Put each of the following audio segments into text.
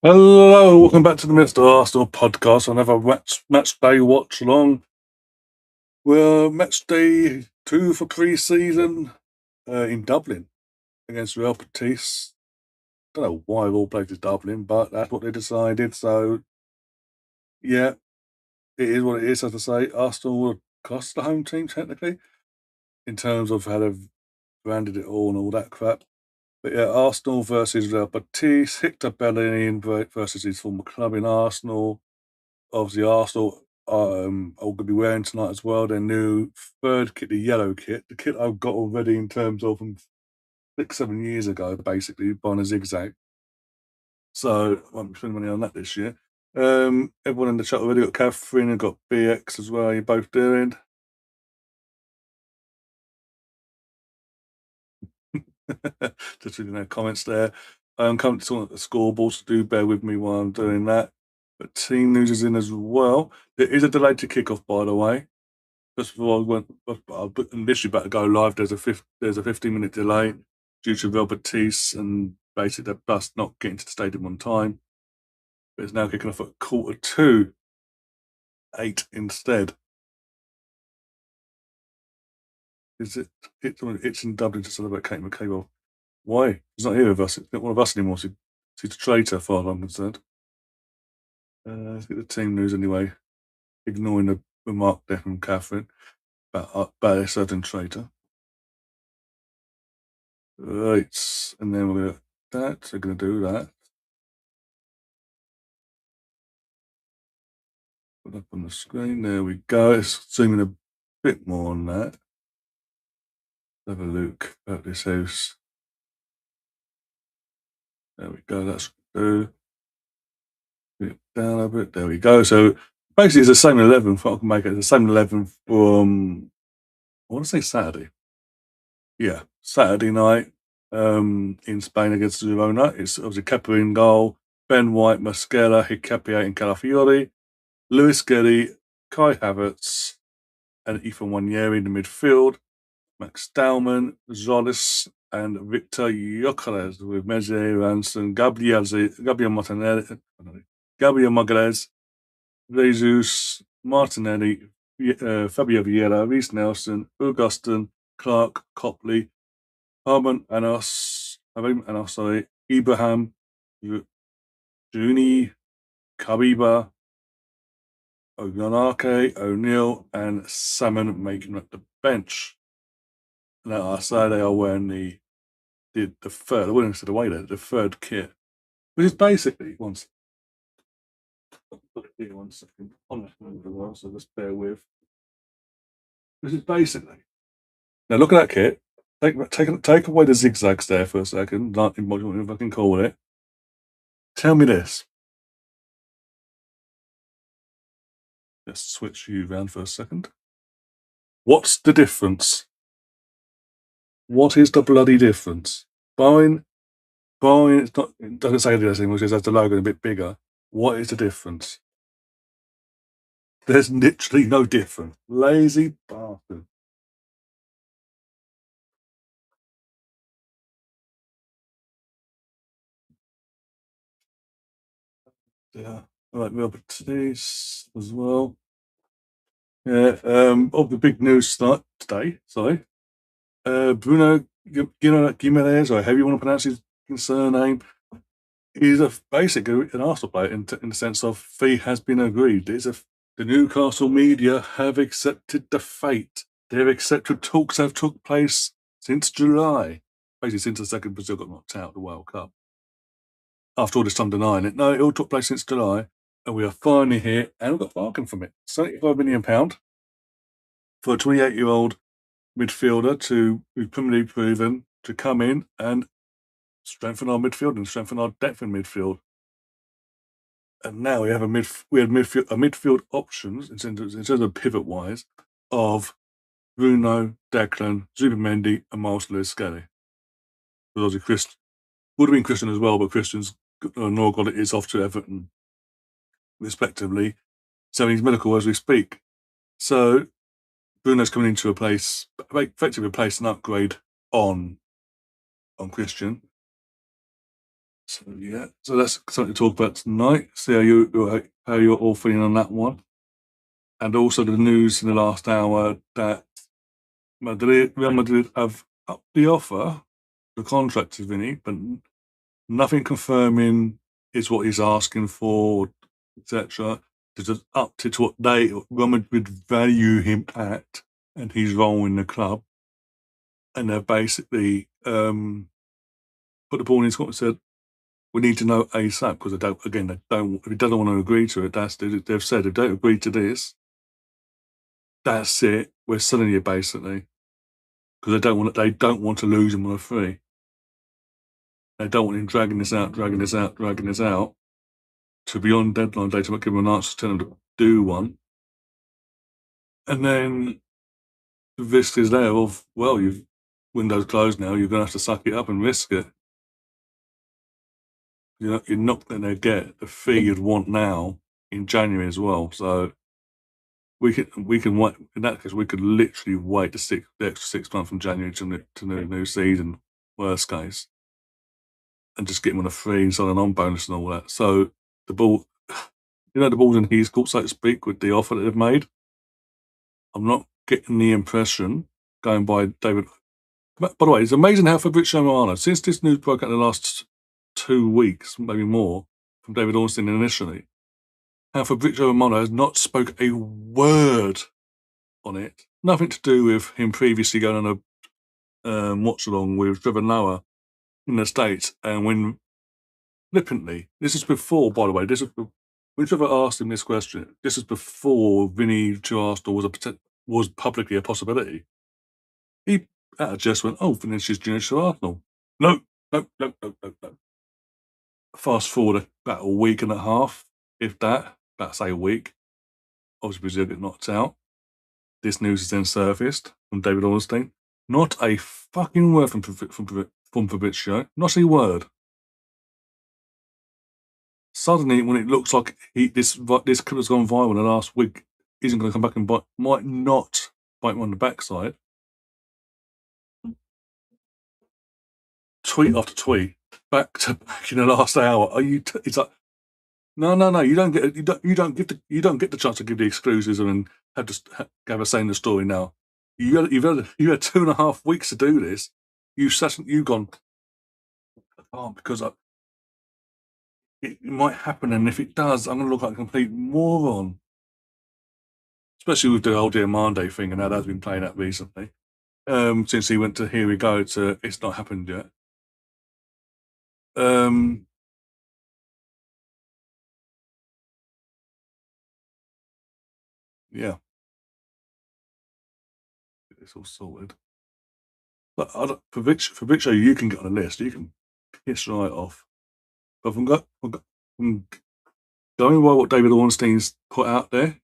Hello, welcome back to the Mr. Arsenal podcast. Another match day watch along. We're match day 2 for pre-season in Dublin against Real Betis. Don't know why of all places Dublin, but that's what they decided. So, yeah, it is what it is. As I say, Arsenal will cost the home team technically in terms of how they've branded it all and all that crap. But yeah, Arsenal versus Real Betis. Hector Bellerin versus his former club in Arsenal. Obviously, Arsenal are going to be wearing tonight as well their new third kit, the yellow kit, the kit I've got already in terms of from 6-7 years ago, basically buying a zigzag. So I won't be spending money on that this year. Everyone in the chat already got Catherine and got BX as well. You're both doing. Just reading their comments there. I'm currently talking at the scoreboard, so do bear with me while I'm doing that. But team news is in as well. There is a delay to kick-off, by the way. Just before I went, I'm literally about to go live. There's a 15-minute delay due to Real Betis and basically the bus not getting to the stadium on time. But it's now kicking off at 8:45 instead. Is it? It's in Dublin to celebrate Kate McCabe. Why? He's not here with us. It's not one of us anymore. He's a traitor, far as I'm concerned. Let's get the team news anyway. Ignoring the remark there from Catherine about a certain traitor. Right, and then we're going to do that. Put up on the screen. There we go. Let's zoom in a bit more on that. Have a look at this house. There we go. That's do. Bring it down a bit. There we go. So basically, it's the same 11. If I can make it, it's the same 11 from I want to say Saturday. Yeah, Saturday night in Spain against Girona. It's obviously Kepa in goal, Ben White, Mosquera, Hincapié, and Calafiori, Luis Gedi, Kai Havertz, and Ethan Wanyeri in the midfield. Max Dowman, Zolis, and Victor Gyökeres with Meze Ranson, Gabriel Martinelli, Gabriel Magalhaes, Jesus, Martinelli, Fabio Vieira, Reece Nelson, Augustin, Clark, Copley, Harman Anos, Ibrahim, Juni, Kabiba, Ogunake, O'Neill, and Salmon making up the bench. Now, I say they are wearing the third, I wouldn't say the third kit, which is basically, one second, on the phone as well, so just bear with. This is basically, now look at that kit, take away the zigzags there for a second, like if I can call it. Tell me this. Let's switch you around for a second. What's the difference? What is the bloody difference? Boeing, it doesn't say the thing, which is the logo a bit bigger. What is the difference? There's literally no difference. Lazy bastard. Yeah. All right, Real Betis as well. Yeah. Of the big news today, sorry. Bruno Guimaraes, or however you want to pronounce his surname, is basically an Arsenal player in the sense of fee has been agreed. The Newcastle media have accepted the fate. They've accepted talks have took place since July, basically since the second Brazil got knocked out of the World Cup. After all this time denying it, no, it all took place since July, and we are finally here, and we've got bargain from it. £75 million for a 28-year-old midfielder who's permanently proven to come in and strengthen our midfield and strengthen our depth in midfield. And now we have midfield options in terms of pivot wise of Bruno, Declan, Zubimendi, and Miles Lewis-Skelly. Obviously, Chris would have been Christian as well, but Christian's nor got it is off to Everton, respectively. So he's medical as we speak. So Bruno's coming in to effectively replace an upgrade on Christian. So yeah, so that's something to talk about tonight. See how you're all feeling on that one, and also the news in the last hour that Real Madrid have upped the offer, the contract to Vinny, but nothing confirming is what he's asking for, etc. They just upped it to what Real Madrid value him at, and his role in the club, and they've basically put the ball in his court and said, we need to know ASAP because they don't. Again, they don't. If he doesn't want to agree to it, they've said if they don't agree to this, that's it. We're selling you basically because they don't want to lose him on a free. They don't want him dragging this out to be on deadline day to give him an answer, tell him to do one, and then the risk is there of you've window's closed now. You're going to have to suck it up and risk it. You're not going to get the fee you'd want now in January as well. So we can wait. In that case, we could literally wait the extra 6 months from January to the new season, worst case, and just get him on a free and sign an on bonus and all that. So the ball's in his court, so to speak, with the offer that they've made. I'm not getting the impression, going by David. By the way, it's amazing how Fabrizio Romano, since this news broke out in the last 2 weeks, maybe more, from David Ornstein initially, how Fabrizio Romano has not spoke a word on it. Nothing to do with him previously going on a watch-along with Trevor Noah in the States, and when flippantly, this is before, by the way, when Trevor asked him this question, this is before Vinny to Arsenal was publicly a possibility. He just went, Vinicius Junior to Arsenal. No. Fast forward about a week and a half, if that, about say a week. Obviously, Brazil get knocked out. This news is then surfaced from David Ornstein. Not a fucking word from Fabrizio. Not a word. Suddenly, when it looks like this clip has gone viral in the last week, isn't going to come back and might not bite him on the backside. Tweet after tweet, back to back in the last hour. It's like, no. You don't get the chance to give the exclusives and have a say in the story now. You had 2.5 weeks to do this. You've gone. Because it might happen, and if it does, I'm going to look like a complete moron. Especially with the whole Diamande thing and how that's been playing out recently. Since he went to Here We Go to It's Not Happened Yet. Yeah. It's all sorted. But for Victor, you can get on the list. You can piss right off. But from going by what David Ornstein's put out there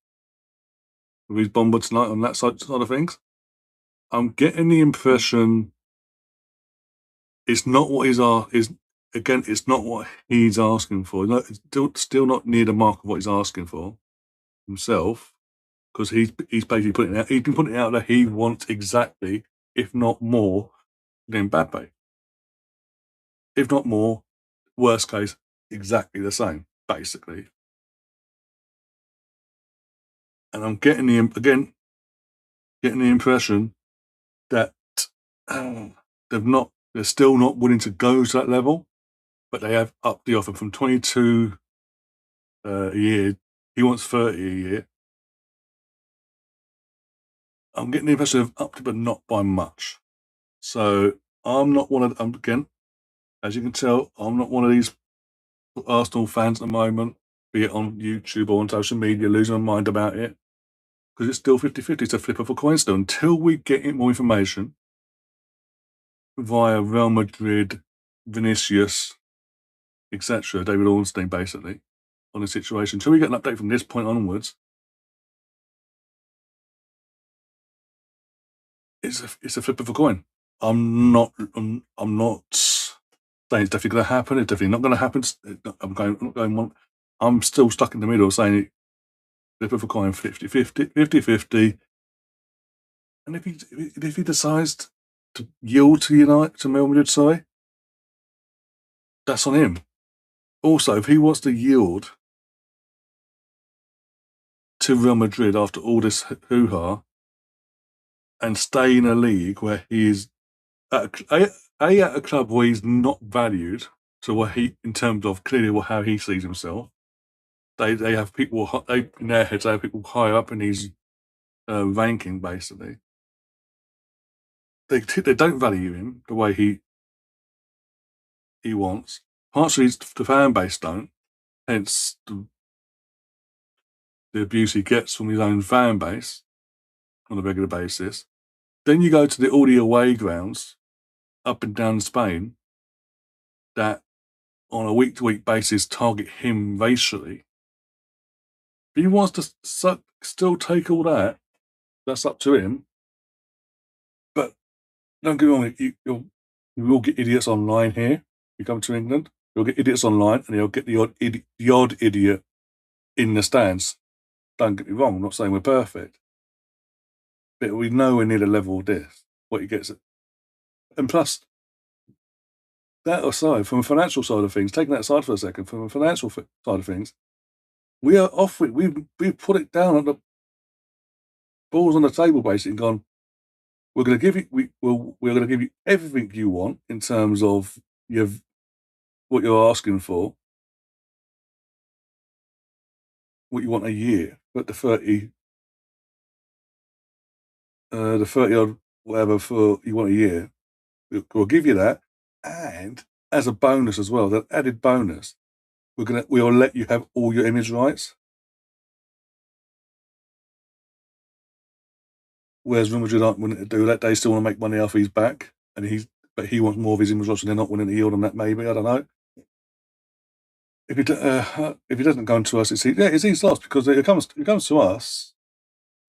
with his bomber tonight on that side of things, I'm getting the impression it's not what it's not what he's asking for. No, it's still not near the mark of what he's asking for himself, because he's basically putting it out. He's been putting it out that he wants exactly, if not more, than Mbappe. If not more, worst case, exactly the same, basically. And I'm getting the impression that they're still not willing to go to that level, but they have upped the offer from 22 a year. He wants 30 a year. I'm getting the impression they've upped it, but not by much. So I'm not one of again, as you can tell, I'm not one of these Arsenal fans at the moment, be it on YouTube or on social media, losing my mind about it, because it's still 50-50. It's a flip of a coin still. Until we get more information via Real Madrid, Vinicius, etc., David Ornstein, basically, on the situation, until we get an update from this point onwards, it's a flip of a coin. I'm not saying it's definitely going to happen. It's definitely not going to happen. I'm still stuck in the middle, saying flip of a coin, 50-50. And if he decides to yield to Real Madrid, sorry, that's on him. Also, if he wants to yield to Real Madrid after all this hoo-ha and stay in a league where he is at a club where he's not valued, so what he in terms of clearly how he sees himself. They have people in their heads. They have people higher up in his ranking. Basically, they don't value him the way he wants. Partially, the fan base don't. Hence the abuse he gets from his own fan base on a regular basis. Then you go to all the away grounds up and down Spain that on a week-to-week basis target him racially. If he wants to still take all that, that's up to him. But don't get me wrong, you will get idiots online here. You come to England, you'll get idiots online, and you'll get the odd idiot in the stands. Don't get me wrong, I'm not saying we're perfect, but we know we're near the level of this. What he gets, and plus that aside, from a financial side of things, taking that aside for a second, from a financial side of things, we are off. We've put it down on the balls on the table, basically, and gone. We're going to give you. We're going to give you everything you want in terms of what you're asking for, what you want a year, but the 30 odd whatever for you want a year, we'll give you that, and as a bonus as well, that added bonus, we'll let you have all your image rights. Whereas Real Madrid aren't willing to do that. They still want to make money off his back, but he wants more of his image rights, and they're not willing to yield on that. Maybe, I don't know. If he doesn't come to us, it's his loss, because it comes to us.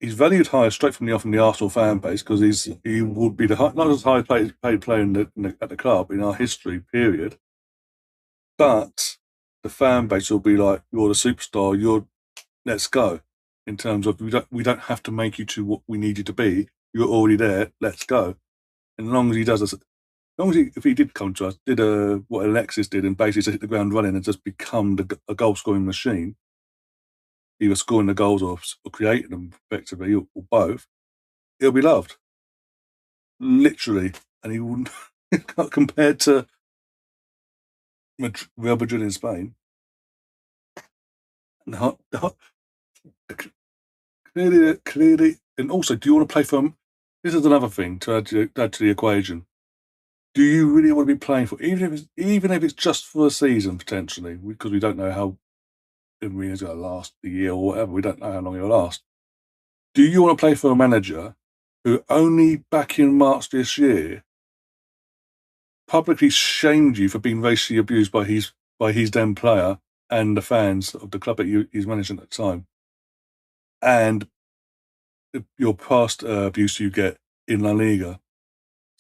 He's valued higher straight from the Arsenal fan base, because he would be not as high paid player at the club in our history period, but the fan base will be like, you're the superstar. Let's go. In terms of we don't have to make you to what we need you to be. You're already there. Let's go. And as long as he does us, as long as if he did come to us, did what Alexis did, and basically hit the ground running and just become a goal scoring machine, either scoring the goals or creating them effectively, or both, he'll be loved, literally. And he wouldn't compared to Real Madrid in Spain. Clearly, and also, do you want to play for him? This is another thing to add to the equation. Do you really want to be playing for, even if it's just for a season potentially, because we don't know how Mourinho's going to last the year or whatever. We don't know how long he'll last. Do you want to play for a manager who only back in March this year publicly shamed you for being racially abused by his then player and the fans of the club that he's managing at the time, and your past abuse you get in La Liga,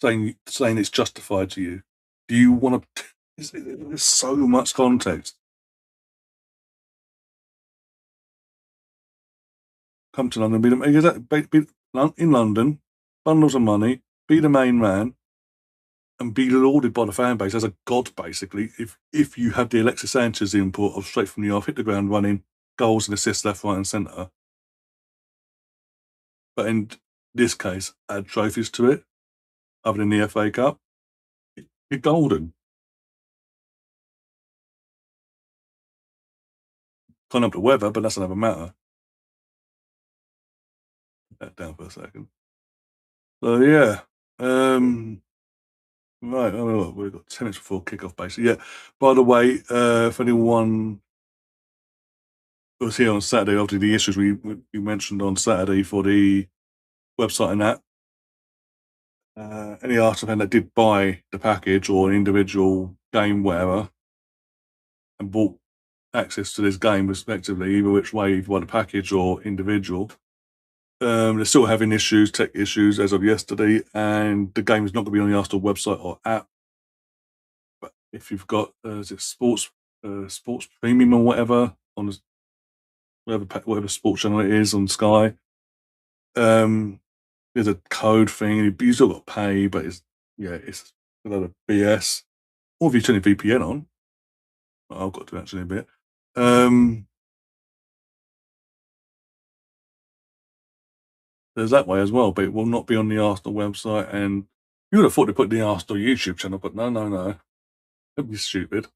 saying it's justified to you? Do you want to? There's so much context. Come to London, be in London, bundles of money, be the main man, and be lauded by the fan base as a god, basically. If you have the Alexis Sanchez import of straight from the off, hit the ground running, goals and assists left, right, and centre, but in this case, add trophies to it, other than the FA Cup, you're golden. Can't help the weather, but that's another matter. That down for a second. So yeah, right. Oh, we've got 10 minutes before kickoff, basically. Yeah. By the way, if anyone was here on Saturday, after the issues we mentioned on Saturday for the website and that, any Arsenal fan that did buy the package or an individual game, whatever, and bought access to this game, respectively, either which way, either by the package or individual, they're still having tech issues as of yesterday, and the game is not going to be on the Arsenal website or app. But if you've got is it sports premium or whatever on whatever sports channel it is on Sky, there's a code thing. You still got to pay, but it's a lot of BS. Or if you turn your VPN on, I've got to actually a bit. There's that way as well, but it will not be on the Arsenal website. And you would have thought they put the Arsenal YouTube channel, but no, no, no. That'd be stupid.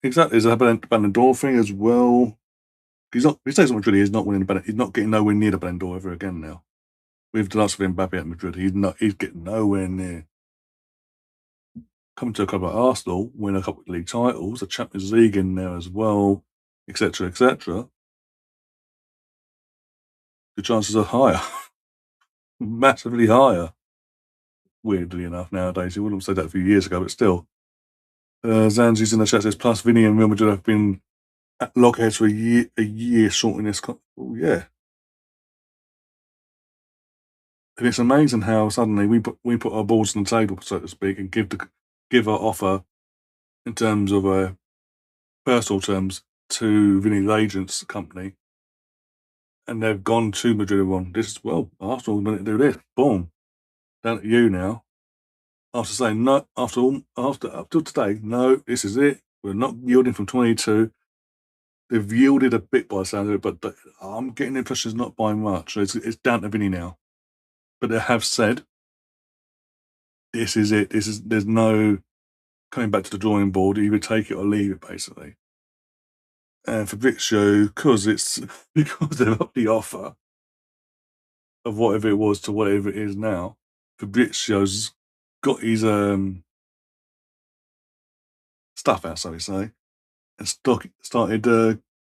Exactly. There's a Ballon d'Or thing as well. He's not. He says Madrid. He's not winning the Ballon. He's not getting nowhere near the Ballon d'Or ever again now. With the loss of Mbappe at Madrid, he's not. He's getting nowhere near. Coming to a club like Arsenal, win a couple of league titles, a Champions League in there as well, etc., etc. The chances are higher, massively higher. Weirdly enough, nowadays, you wouldn't have said that a few years ago, but still. Zanzi's in the chat says, plus Vinny and Real Madrid have been at logheads for a year sorting this. Oh, yeah. And it's amazing how suddenly we put our balls on the table, so to speak, and give our offer in terms of personal terms to Vinny's agents company, and they've gone to Madrid and gone, this is, well, Arsenal going to do this. Boom. Down to you now. After saying no, after up till today, no, this is it. We're not yielding from 22. They've yielded a bit by the sound of it, but I'm getting the impression it's not by much. So it's down to Vinny now. But they have said, this is it. There's no coming back to the drawing board. You either take it or leave it, basically. And Fabrizio, because they've upped the offer of whatever it was to whatever it is now, Fabrizio's got his stuff out, so to say, and started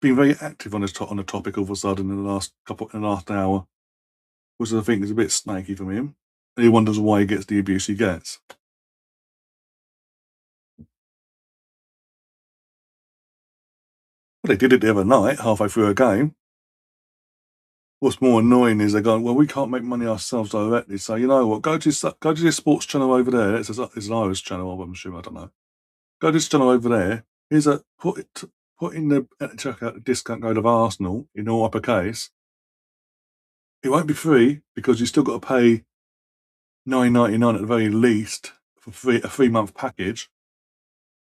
being very active on the topic all of a sudden in the last hour, which I think is a bit snaky from him. And he wonders why he gets the abuse he gets. Well, they did it the other night, halfway through a game. What's more annoying is they're going, well, we can't make money ourselves directly. So you know what? Go to this sports channel over there. It's an Irish channel, I'm sure. I don't know. Go to this channel over there. Here's put in the check out the discount code of Arsenal in all uppercase. It won't be free because you still got to pay $9.99 at the very least for a 3-month package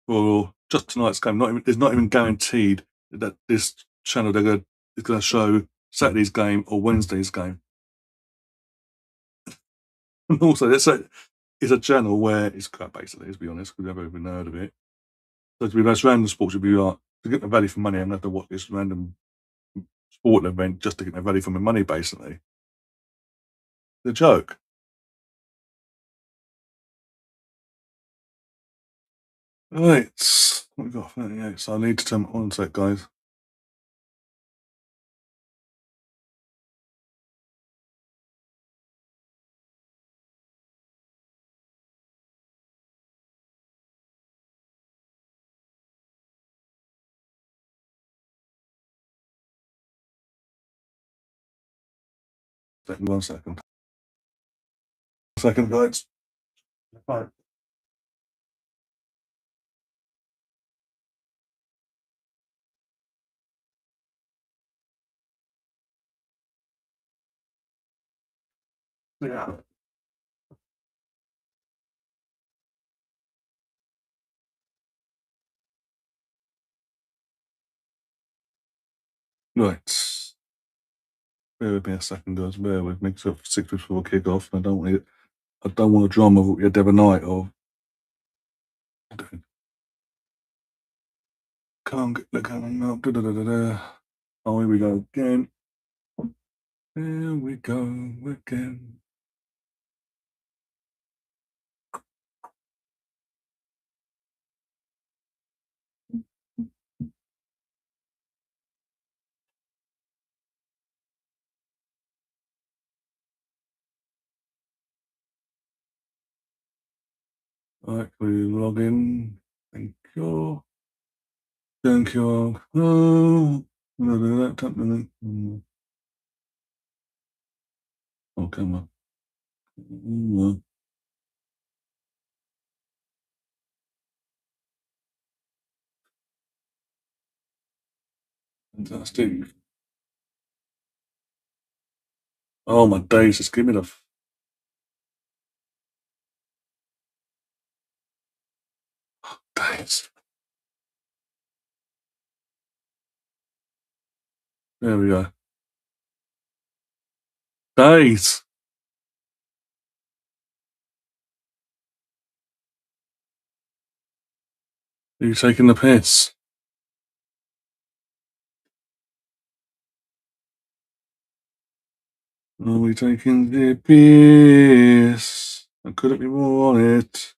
for just tonight's game. It's not even guaranteed that this channel is going to show Saturday's game or Wednesday's game. And also, it's a channel where it's crap, basically, to be honest, because I've never even heard of it. So to be most random sports would be like, to get the value for money, I'm going to have to watch this random sport event just to get the value for my money, basically. The joke. Right. We've got 38, so I need to turn one sec, guys. One second. 1 second, guys. Right. Yeah. Right. Bear with me a second, guys. Bear with me. So 6 minutes before kick off. I don't want a drama of what we had the other night of. Can't get the coming up. Oh, here we go again. Here we go again. Right, we log in. Thank you. Thank you. Oh, oh, come on. Fantastic. Oh, my days. Just give me the Right. There we go. Days. Are you taking the piss? Are we taking the piss? I couldn't be more on it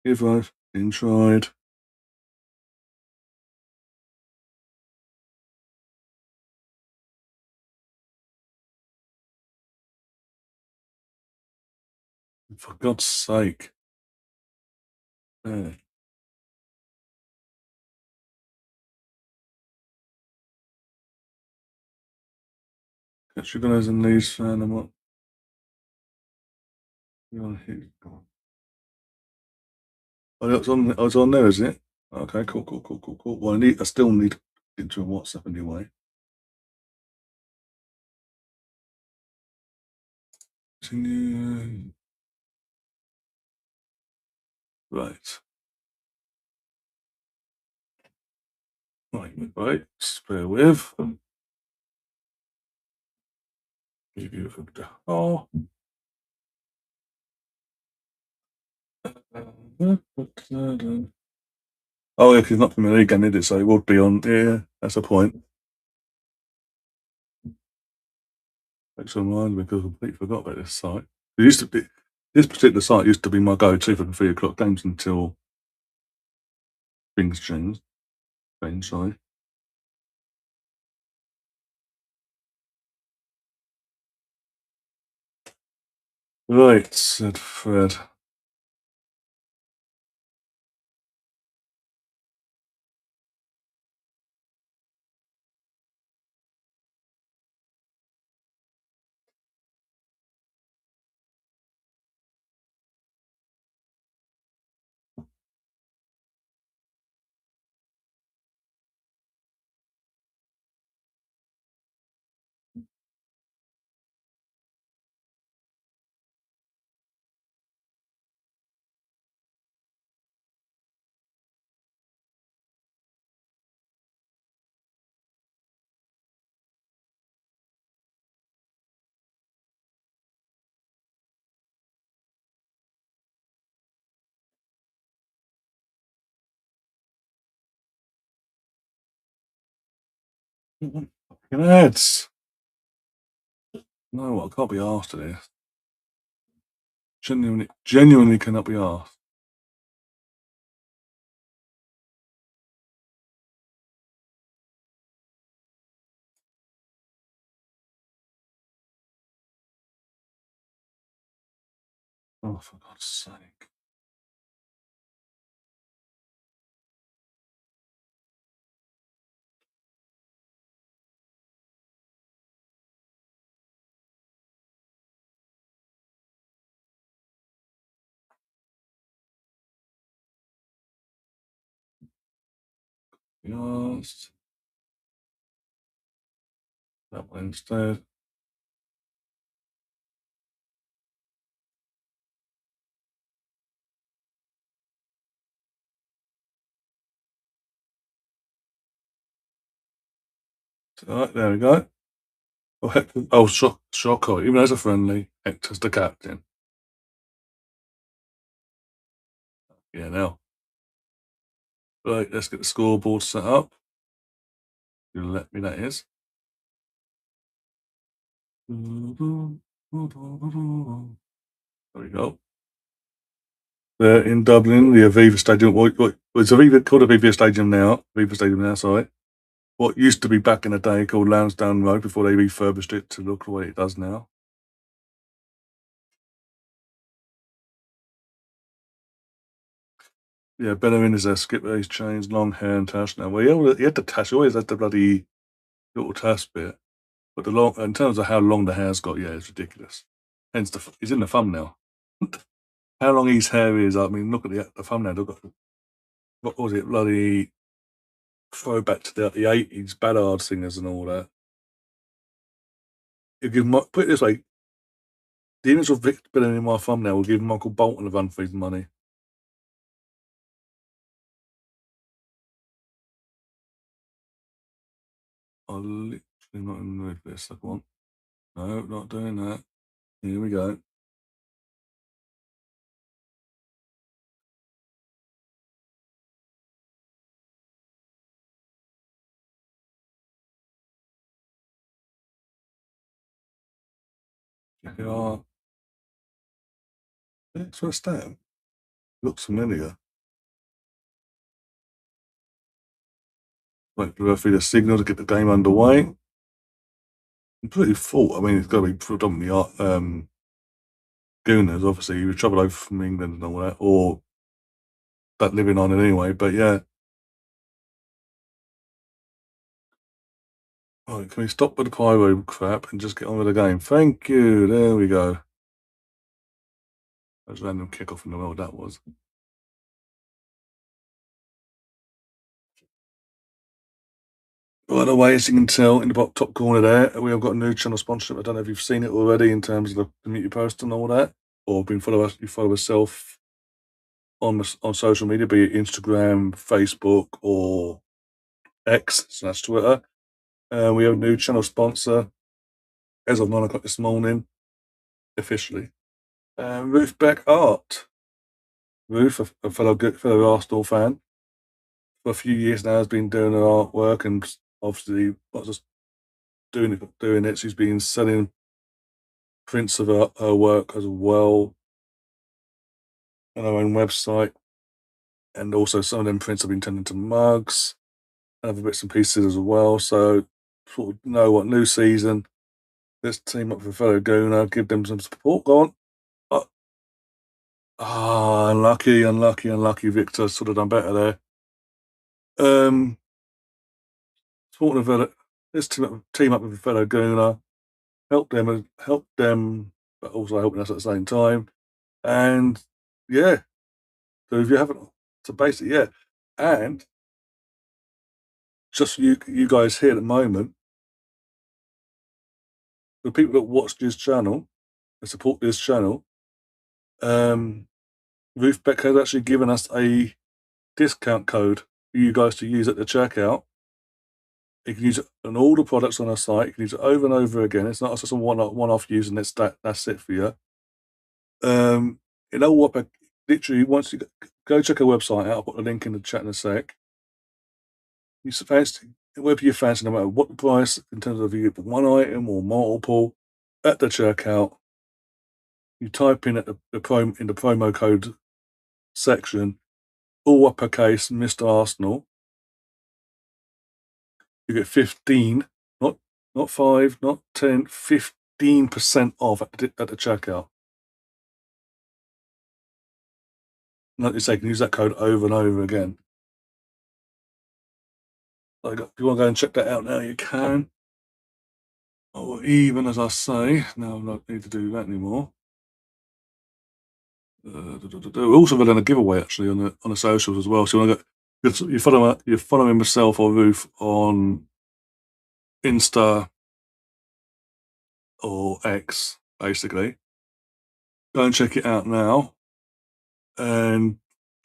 if I've been tried. For God's sake. There. Catch your guys and these fan them up. Oh, it's on. Oh, it's on there, is it? Okay, cool. Well, I still need to get to a WhatsApp anyway. Continue. Right. Right. Bear with. Give you a oh. Oh, yeah, 'cause it's not from the league again, is it? So it would be on. Yeah, that's a point. Makes me mind because I completely forgot about this site. It used to be. This particular site used to be my go-to for the 3 o'clock games until things changed. Sorry. Right, said Fred. Fucking ads. No, I can't be asked to this. Genuinely cannot be asked. Oh, for God's sake. Yes. That one instead. Right, there we go. Oh, Hector, Shocko, even as a friendly, Hector's the captain. Yeah, now. Right, let's get the scoreboard set up. You'll let me, that is. There we go. They're in Dublin, the Aviva Stadium. It's Aviva, called Aviva Stadium now. Aviva Stadium now, sorry. What used to be back in the day called Lansdowne Road before they refurbished it to look the way it does now. Yeah, Bellerin is a skipper. He's changed long hair and tash now. Well, he had the tash. He always had the bloody little tash bit. But in terms of how long the hair's got, yeah, it's ridiculous. Hence, he's in the thumbnail. How long his hair is, I mean, look at the thumbnail. Look at, what was it, bloody throwback to the 80s, ballad singers and all that. Put it this way, the image of Victor Bellerin in my thumbnail will give Michael Bolton a run for his money. literally not in the mood for this. Come on. No, not doing that. Here we go. Check it out. It's West Ham. Looks familiar. Wait for the referee to signal to get the game underway. I'm pretty full. I mean, it's got to be predominantly Gooners, obviously. You were travelled over from England and all that, or that living on it anyway. But yeah. Right, can we stop with the pyro crap and just get on with the game? Thank you. There we go. That was a random kickoff in the world, that was. By the way, as you can tell in the top corner there, we have got a new channel sponsorship. I don't know if you've seen it already in terms of the community post and all that, or been you follow yourself on social media, be it Instagram, Facebook, or X, so that's Twitter. We have a new channel sponsor as of 9 o'clock this morning, officially. Ruth Beck Art. Ruth, a fellow Arsenal fan, for a few years now has been doing her artwork, and obviously not just doing it. She's been selling prints of her work as well on her own website, and also some of them prints have been turned into mugs and other bits and pieces as well. So, sort of know what, new season. Let's team up with a fellow Gooner, give them some support. Go on. Unlucky. Victor should have done better there. Supporting a fellow, let's team up with a fellow Gooner, help them, but also helping us at the same time. And yeah, so if you haven't, so basically, yeah, and just you guys here at the moment, the people that watch this channel and support this channel, Ruth Beck has actually given us a discount code for you guys to use at the checkout. You can use it on all the products on our site. You can use it over and over again. It's not just a one-off use and that's it for you. You know what? Literally, once you go check our website out, I'll put the link in the chat in a sec. You fancy, whether you fancy, no matter what the price, in terms of you get one item or multiple, at the checkout, you type in in the promo code section, all uppercase, Mr. Arsenal. You get 15, not 5, not 10, 15% off at the checkout. Like you say, you can use that code over and over again. If you want to go and check that out now, you can. Or even, as I say, now I don't need to do that anymore. We're also running a giveaway actually on the socials as well. So you you're following myself or Ruth on Insta or X, basically. Go and check it out now and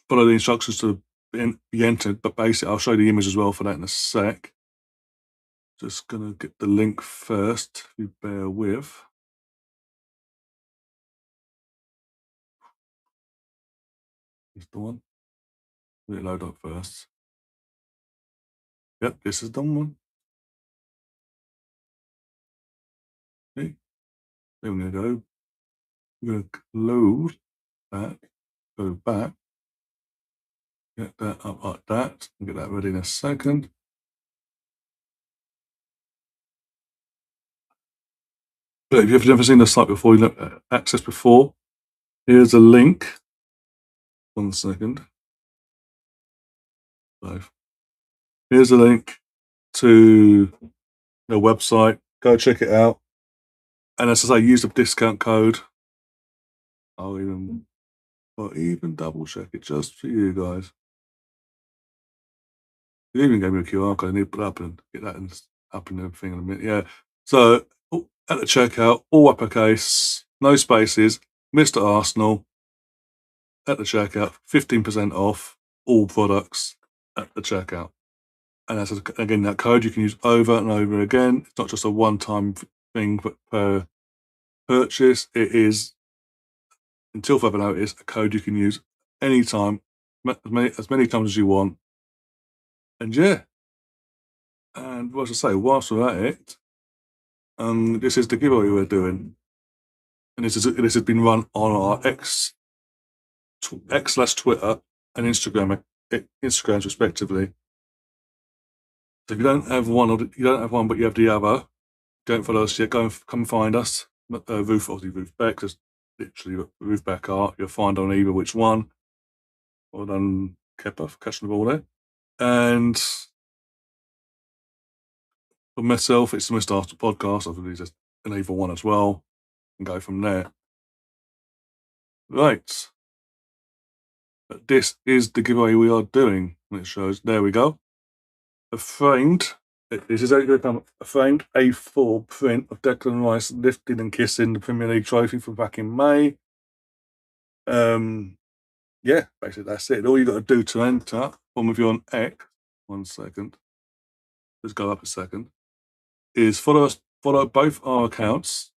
follow the instructions to be entered. But basically, I'll show you the image as well for that in a sec. Just gonna get the link first, if you bear with. Here's the one. Let it load up first. Yep, this is the one. Okay. Then we're gonna load that, go back, get that up like that, and get that ready in a second. But if you've never seen the site before, you know, access before, here's a link. 1 second. So here's a link to the website. Go check it out. And as I say, use the discount code. I'll even double check it just for you guys. You even gave me a QR code. I need to put up and get that up in the thing in a minute. Yeah. So at the checkout, all uppercase, no spaces, Mr. Arsenal. At the checkout, 15% off all products at the checkout. And that's, again, that code you can use over and over again. It's not just a one-time thing per purchase. It is, until further notice, a code you can use anytime, as many times as you want. And yeah, and what should I say, whilst we're at it, this is the giveaway we're doing. And this has been run on our X/Twitter and Instagrams respectively. So if you don't have one, but you have the other, don't follow us yet. Come find us. Roof Beck, just literally Roof Beck Art. You'll find on either which one. Well done, Kepper, for catching the ball there. And for myself, it's the Mr. Arsenal podcast. I've released an either one as well, and go from there. Right. But this is the giveaway we are doing. And it shows, there we go. This is actually going to a framed A4 print of Declan Rice lifting and kissing the Premier League trophy from back in May. Yeah, basically that's it. All you got to do to enter, if you're on X, 1 second, let's go up a second, is follow both our accounts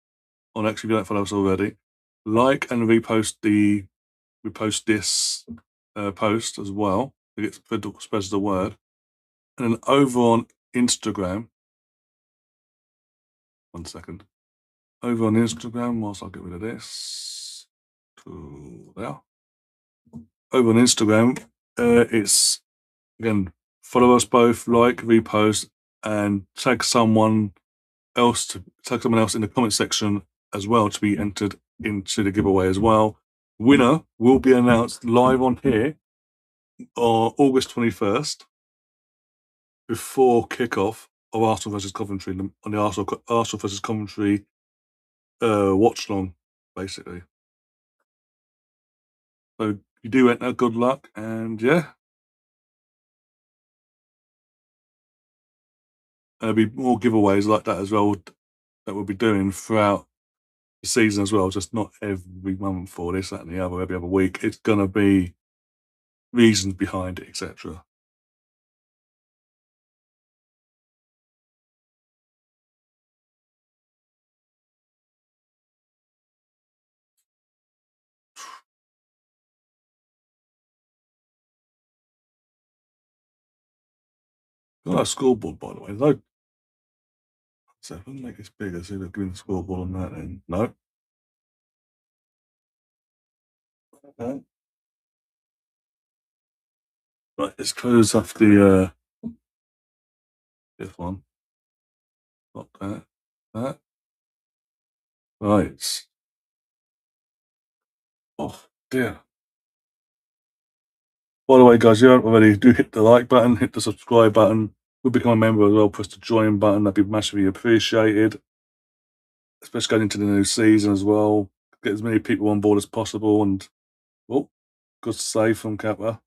on X if you don't follow us already. Like and repost this post as well. It spreads the word. And then over on Instagram, 1 second. Over on Instagram, whilst I'll get rid of this, there. Over on Instagram, it's, again, follow us both, like, repost, and tag someone else in the comment section as well to be entered into the giveaway as well. Winner will be announced live on here on August 21st before kickoff of Arsenal versus Coventry on the Arsenal versus Coventry watchalong, basically. So you do enter, good luck, and yeah. There'll be more giveaways like that as well that we'll be doing throughout the season as well, just not every month or this, that, and the other, every other week. It's going to be reasons behind it, etc. Got a scoreboard, by the way. No. So if I can make this bigger, see if they're giving the scoreboard on that end. No. Okay. Right, let's close off the this one. Not that. That. Right. Oh dear. By the way, guys, you haven't already, do hit the like button, hit the subscribe button. We'll become a member as well. Press the join button. That'd be massively appreciated, especially going into the new season as well. Get as many people on board as possible. And good save from Kappa.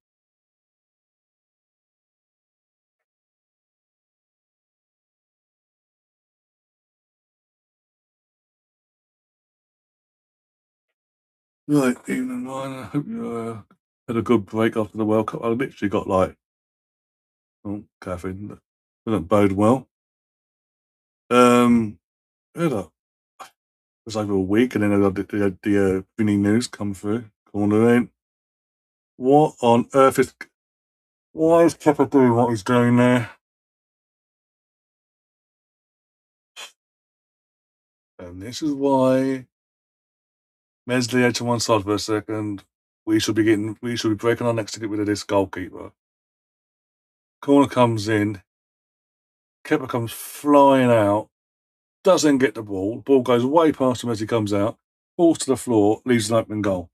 Right, Ian and Ryan, I hope you had a good break after the World Cup. I literally got Catherine, didn't bode well. It was over a week, and then I got the Vinny news come through. Corner in. What on earth why is Kepa doing what he's doing there? And this is why Mesley to one side for a second. We should be breaking our necks to get rid of this goalkeeper. Corner comes in. Kepa comes flying out. Doesn't get the ball. Ball goes way past him as he comes out. Falls to the floor. Leaves an open goal.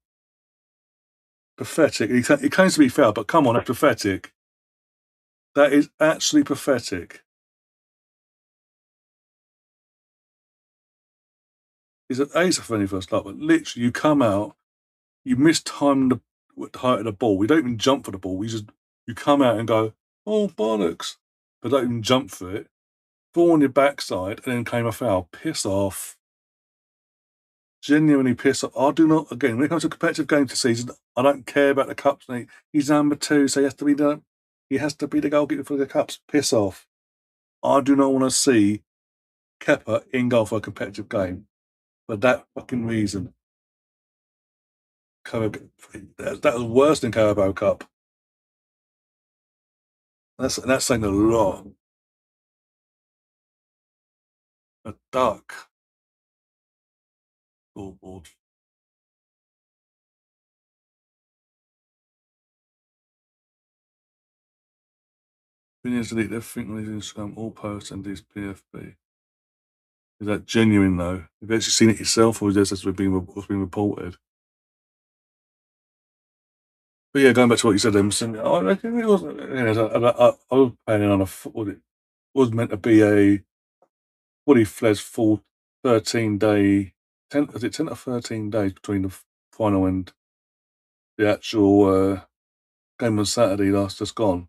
Pathetic. He claims to be fair, but come on, that's pathetic. That is actually pathetic. He's an ace for any first start, but literally you come out, you mistime the height of the ball. We don't even jump for the ball. You come out and go, oh bollocks, but don't even jump for it. Ball on your backside, and then came a foul. Piss off. Genuinely piss off. I do not, again, when it comes to competitive games this season, I don't care about the cups. He's number 2, so he has to be done. He has to be the goalkeeper for the Cups. Piss off. I do not want to see Kepa in goal for a competitive game for that fucking reason. That was worse than Carabao Cup. That's saying a lot. A duck. Scoreboard. Opinions delete everything on his Instagram, all posts and his PFP. Is that genuine though? Have you actually seen it yourself, or is this what's been reported? But yeah, going back to what you said, I reckon it was. I was planning on what it was meant to be a fully fledged full 13-day. 10, is it 10 or 13 days between the final and the actual game on Saturday last just gone?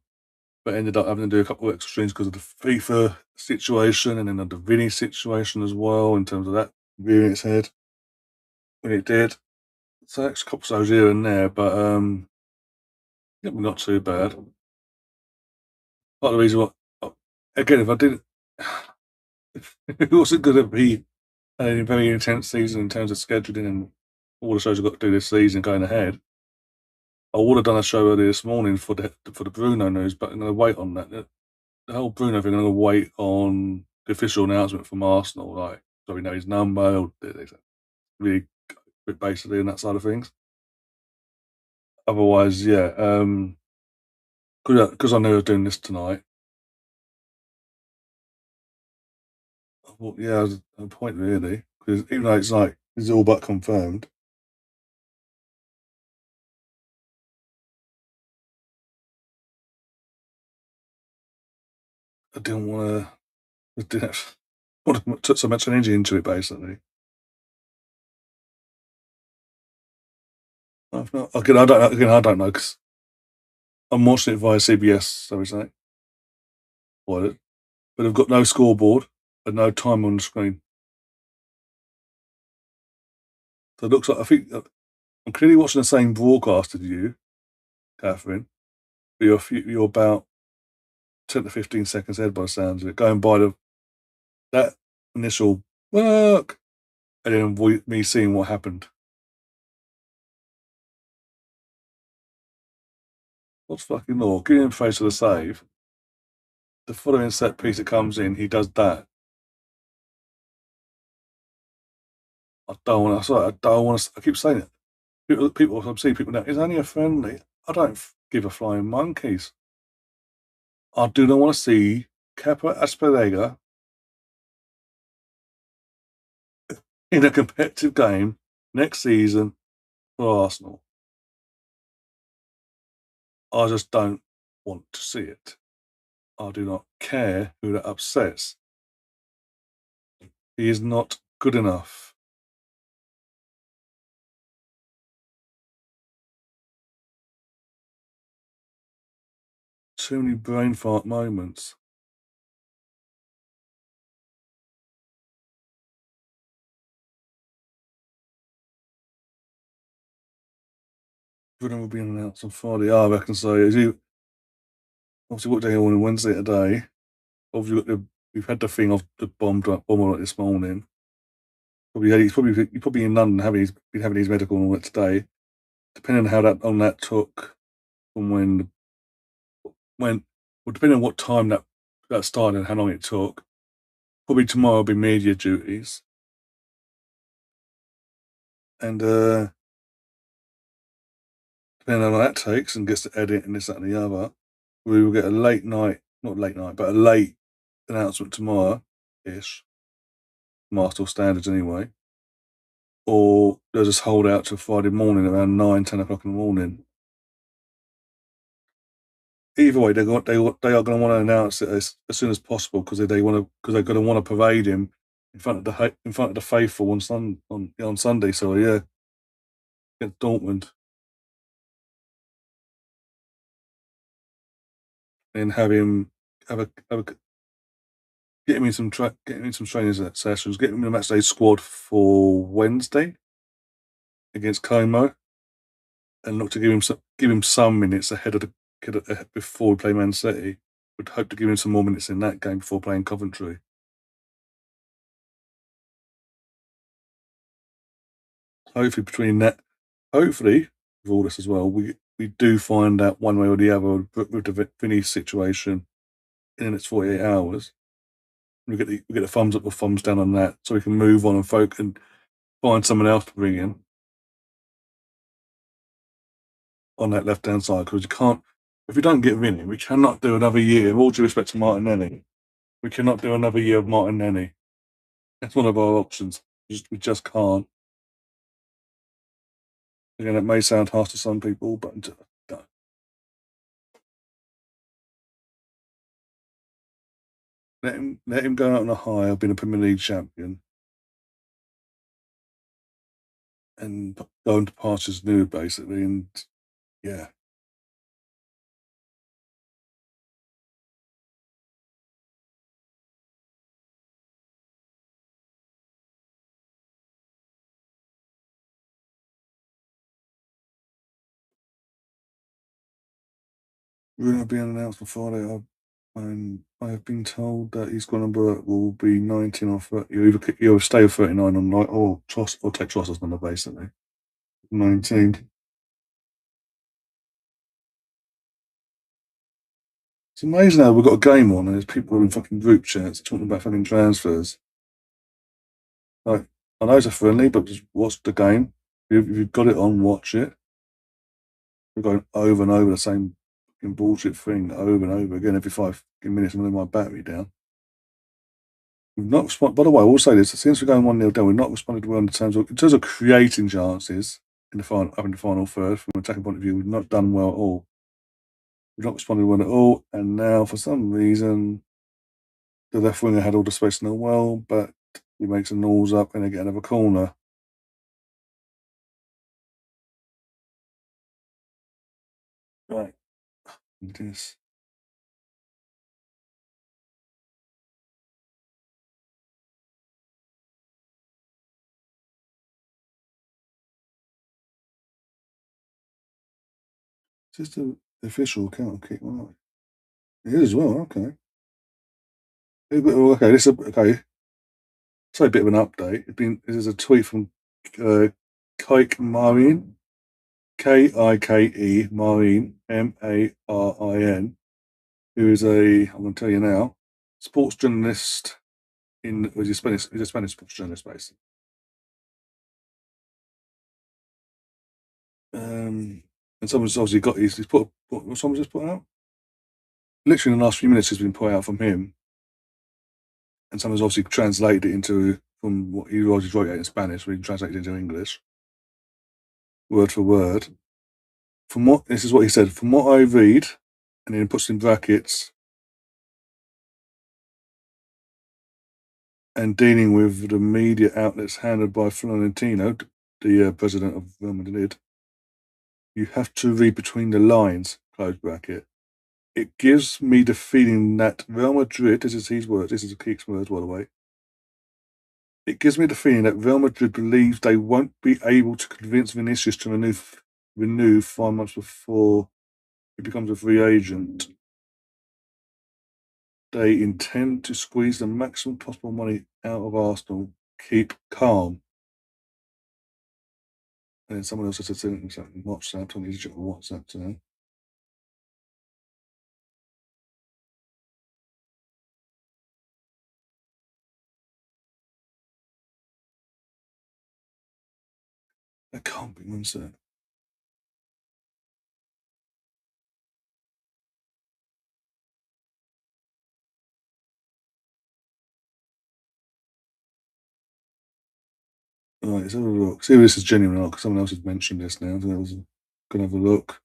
But ended up having to do a couple of extra streams because of the FIFA situation and then the Vinny situation as well, in terms of that rearing its head when it did. So extra couple of those here and there, but not too bad. Part of the reason why, again, if I didn't, if it wasn't going to be a very intense season in terms of scheduling and all the shows I've got to do this season going ahead, I would have done a show earlier this morning for the Bruno news, but I'm going to wait on that. The whole Bruno thing, I'm going to wait on the official announcement from Arsenal, like, so we know his number, or really basically, and that side of things. Otherwise, yeah, because I knew I was doing this tonight, I thought, yeah, there's no point really, because even though it's all but confirmed, I didn't want to, didn't want to put so much energy into it, basically. I've not, again, I don't know, because I'm watching it via CBS, so we say, what, but they've got no scoreboard and no time on the screen. So it looks like, I think, I'm clearly watching the same broadcast as you, Catherine, but you're about 10 to 15 seconds ahead by the sounds of it, going by that initial work, and then me seeing what happened. What's fucking law? Getting in face of the save. The following set piece that comes in, he does that. I don't want to. Sorry, I don't want to. I keep saying it. I'm seeing people now. It's only a friendly. I don't give a flying monkeys. I do not want to see Kepa Asperega in a competitive game next season for Arsenal. I just don't want to see it. I do not care who that upsets. He is not good enough. Too many brain fart moments. Bruno will be announced on Friday. I reckon so. Obviously, what day are we on Wednesday today? Obviously, we've had the thing of the bomb on it this morning. He's probably in London been having his medical and all that today. Depending on how that took from depending on what time that started and how long it took. Probably tomorrow will be media duties, and depending on how that takes and gets to edit and this, that, and the other, we will get a not late night, but a late announcement tomorrow-ish, from Arsenal standards anyway. Or they'll just hold out till Friday morning around 9, 10 o'clock in the morning. Either way, they are going to want to announce it as soon as possible because they're going to want to parade him in front of the faithful on Sunday. So yeah, against Dortmund, and have him get him in some training sessions, get him in the matchday squad for Wednesday against Como, and look to give him some minutes ahead of the before we play Man City. Would hope to give him some more minutes in that game before playing Coventry. Hopefully, hopefully with all this as well, we do find out one way or the other with the Vinny situation in the next 48 hours. We get the thumbs up or thumbs down on that, so we can move on and focus and find someone else to bring in on that left hand side, because you can't. If we don't get Vinny, we cannot do another year. With all due respect to Martinelli, we cannot do another year of Martinelli. That's one of our options. We just can't. Again, it may sound harsh to some people, but let him go out on a high of being a Premier League champion and go into pastures new, basically. And yeah, Bruno being announced on Friday. I have been told that his number will be 19 or 30. He'll stay with 39 on night, or take Trossard's number, basically. 19. It's amazing how we've got a game on and there's people in fucking group chats talking about fucking transfers. Like, I know it's a friendly, but just watch the game. If you've got it on, watch it. We're going over and over the same fucking bullshit thing over and over again every 5 minutes. I'm letting my battery down. We've not responded. By the way, I will say this: since we're going 1-0 down, we've not responded well in terms of creating chances in the final, up in the final third. From an attacking point of view, we've not done well at all. We've not responded well at all, and now for some reason, the left winger had all the space in the world, but he makes a nose up and they get another corner. Right. This. Is this the official counter kick? Right. It is as well. Okay. Okay. Okay. So a bit of an update. This is a tweet from Kike Marin, Kike Marin, Marin, who is I'm going to tell you now, sports journalist he's a Spanish sports journalist, basically. And someone's obviously he's put, what someone just put out? Literally in the last few minutes has been put out from him. And someone's obviously translated it from what he already wrote out in Spanish, we translated it into English, word for word. This is what he said, from what I read, and then he puts in brackets, and dealing with the media outlets handled by Florentino, the president of Real Madrid, you have to read between the lines, close bracket. It gives me the feeling that Real Madrid, this is his words, this is Keek's words, by the way. It gives me the feeling that Real Madrid believes they won't be able to convince Vinicius to renew 5 months before he becomes a free agent. They intend to squeeze the maximum possible money out of Arsenal. Keep calm. And then someone else has said something WhatsApp. I need to check WhatsApp today. That can't be one sec. Right, let's have a look. See if this is genuine or not, because someone else has mentioned this now. So I was going to have a look.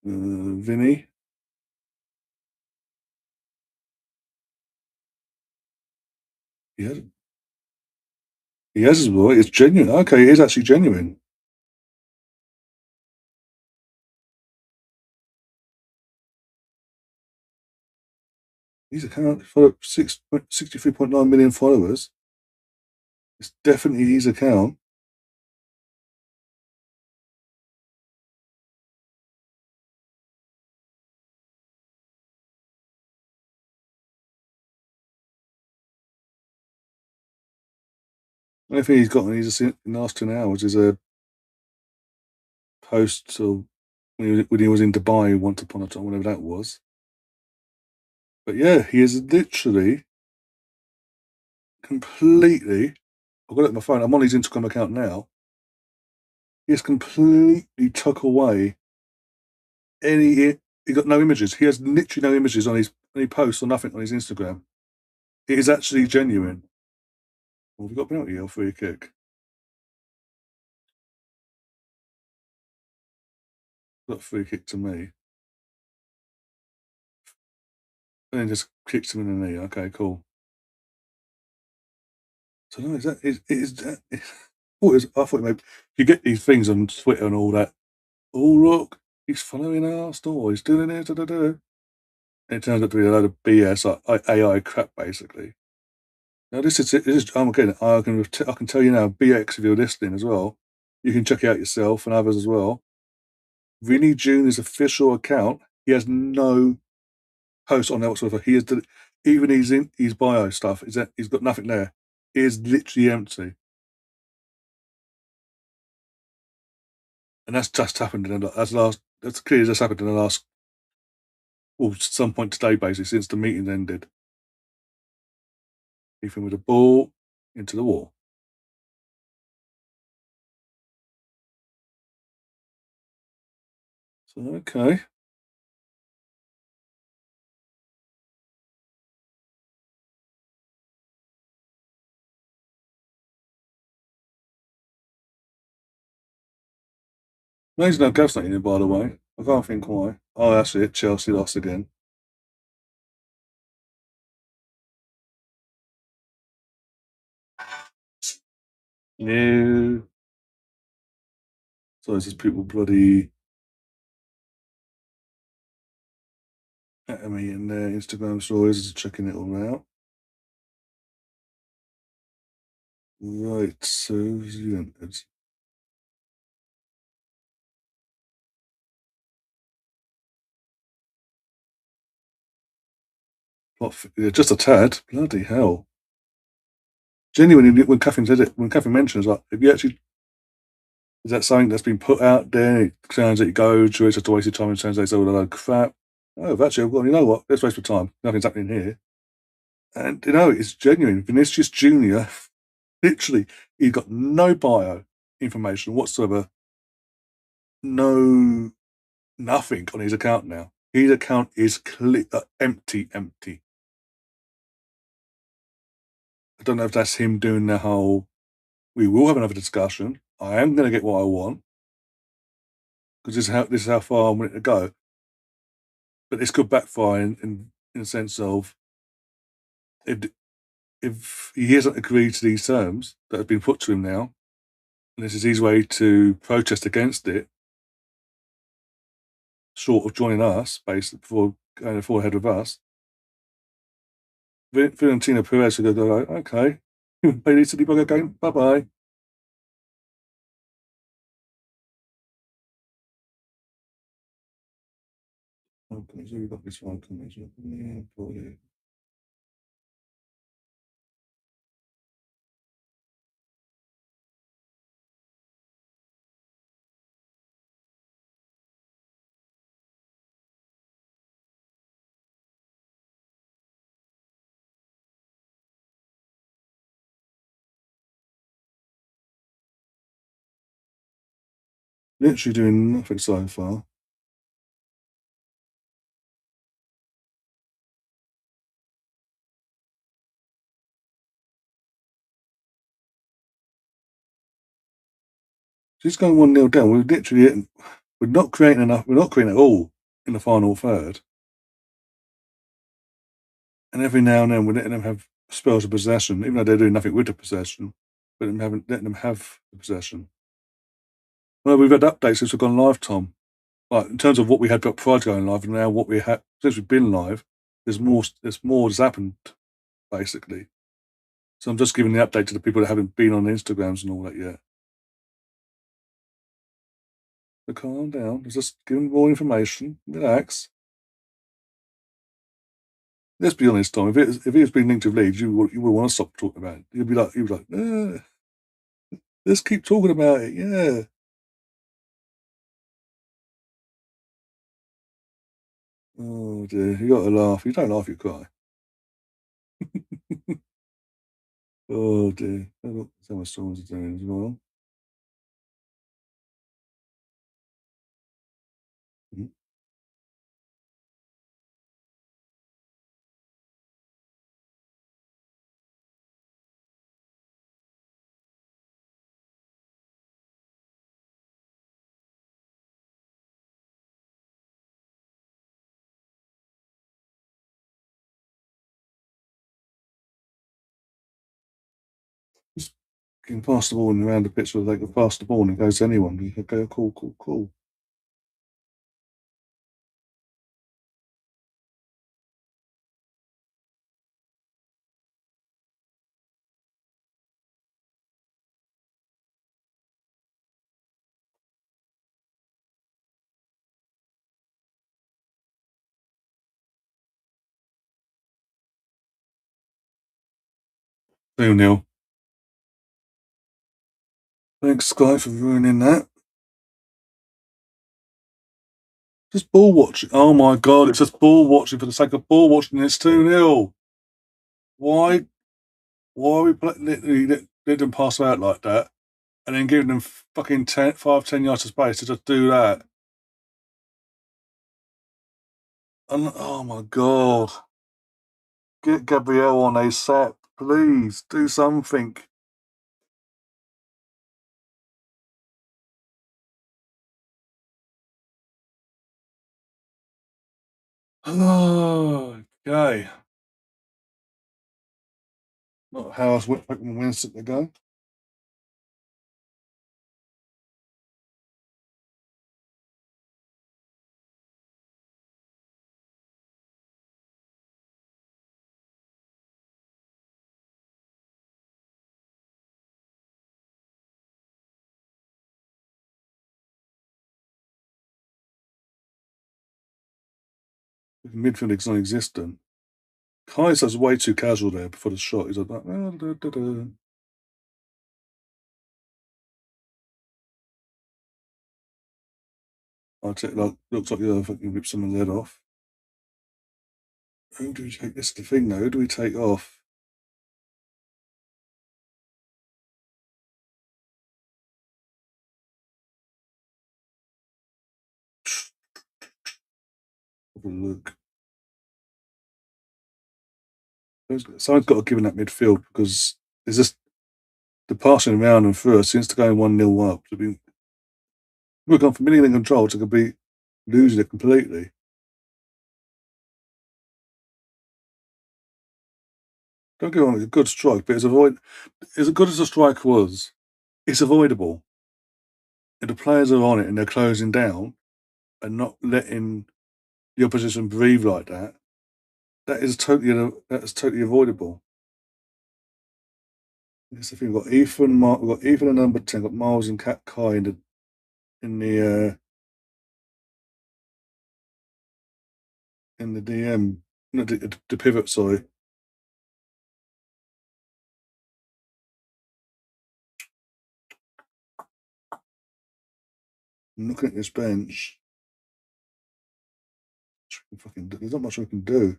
Vinny. He has his boy. It's genuine. Okay, it is actually genuine. His account for 63.9 million followers. It's definitely his account. The only thing he's got in the last 2 hours is a post of when he was in Dubai once upon a time, whatever that was. But yeah, he is literally completely. I've got it on my phone. I'm on his Instagram account now. He has completely took away any. He got no images. He has literally no images on his any posts or nothing on his Instagram. It is actually genuine. Well, we've got penalty or free kick. Got free kick to me. And then just kicks him in the knee. Okay, cool. So no, is that I thought maybe you get these things on Twitter and all that. Oh look, he's following our store. He's doing it. Da, da, da. And it turns out to be a load of BS, like AI crap, basically. Now this is it. I can tell you now, BX, if you're listening as well, you can check it out yourself and others as well. Vinny Junior's official account, he has no post on there whatsoever. He has even his bio stuff is that he's got nothing there. It is literally empty. And that's just happened that's clearly just happened in the last some point today, basically, since the meeting ended. Ethan with the ball into the wall. So okay. No, he's no Gav's not in it, by the way. I can't think why. Oh, that's it. Chelsea lost again. No. So it's just people bloody at me in their Instagram stories, checking it all out. Right, so you entered. Yeah, just a tad. Bloody hell. Genuinely, when Catherine said it, when Catherine mentioned it, like, if you actually, is that something that's been put out there? It sounds like you go to it's just a waste of time. It sounds like it's all a load of crap. Oh, actually, well, you know what? Let's waste of time. Nothing's happening here. And, it's genuine. Vinicius Jr., literally, he's got no bio information whatsoever. No, nothing on his account now. His account is empty, empty. I don't know if that's him doing the whole, we will have another discussion. I am going to get what I want because this is how far I want it to go. But this could backfire in the sense of if he hasn't agreed to these terms that have been put to him now, and this is his way to protest against it, short of joining us, basically, before going forward ahead of us, Valentino Perez would go like, okay, play the City Bugger game, bye bye. Okay, so we've got this one coming. Literally doing nothing so far. She's going 1-0 down. We're not creating enough. We're not creating at all in the final third. And every now and then we're letting them have spells of possession, even though they're doing nothing with the possession, but letting them have the possession. Well, we've had updates since we've gone live, Tom. Like in terms of what we had prior to going live, and now what we had since we've been live, there's more. There's more that's happened, basically. So I'm just giving the update to the people that haven't been on Instagrams and all that yet. So calm down. Just give them more information. Relax. Let's be honest, Tom. If it's been linked to Leeds, you would want to stop talking about it. You'd be like, Let's keep talking about it. Yeah. Oh dear, you got to laugh. You don't laugh, you cry. Oh dear. Look, so much storms are doing as well. Mhm. Just can pass the ball around the pitch where they can pass the ball and it goes to anyone. You can go, cool, cool, cool. Two nil. Thanks, Sky, for ruining that. Just ball watching. Oh my god, it's just ball watching for the sake of ball watching. It's 2-0. Why? Why are we literally let them pass out like that and then giving them fucking 5, 10 yards of space to just do that? And oh my god, get Gabriel on ASAP, please. Do something. Oh, okay. Not how I was expecting Winston to go. Midfield is non-existent. Kaiser's way too casual there before the shot. He's like, I take like looks like you're fucking rip someone's head off. Who do we take? This is the thing, though. Who do we take off? Have a look. Someone's got to give in that midfield because there's just the passing around and through seems to go 1-0 up. We've gone from being in control to be losing it completely. Don't get on, it's a good strike, but as good as the strike was, it's avoidable. If the players are on it and they're closing down and not letting the opposition breathe like that, that is totally avoidable. That's the thing. We've got Ethan and number 10, got Miles and Cat Kai in the DM, not the pivot. Sorry, I'm looking at this bench. There's not much we can do.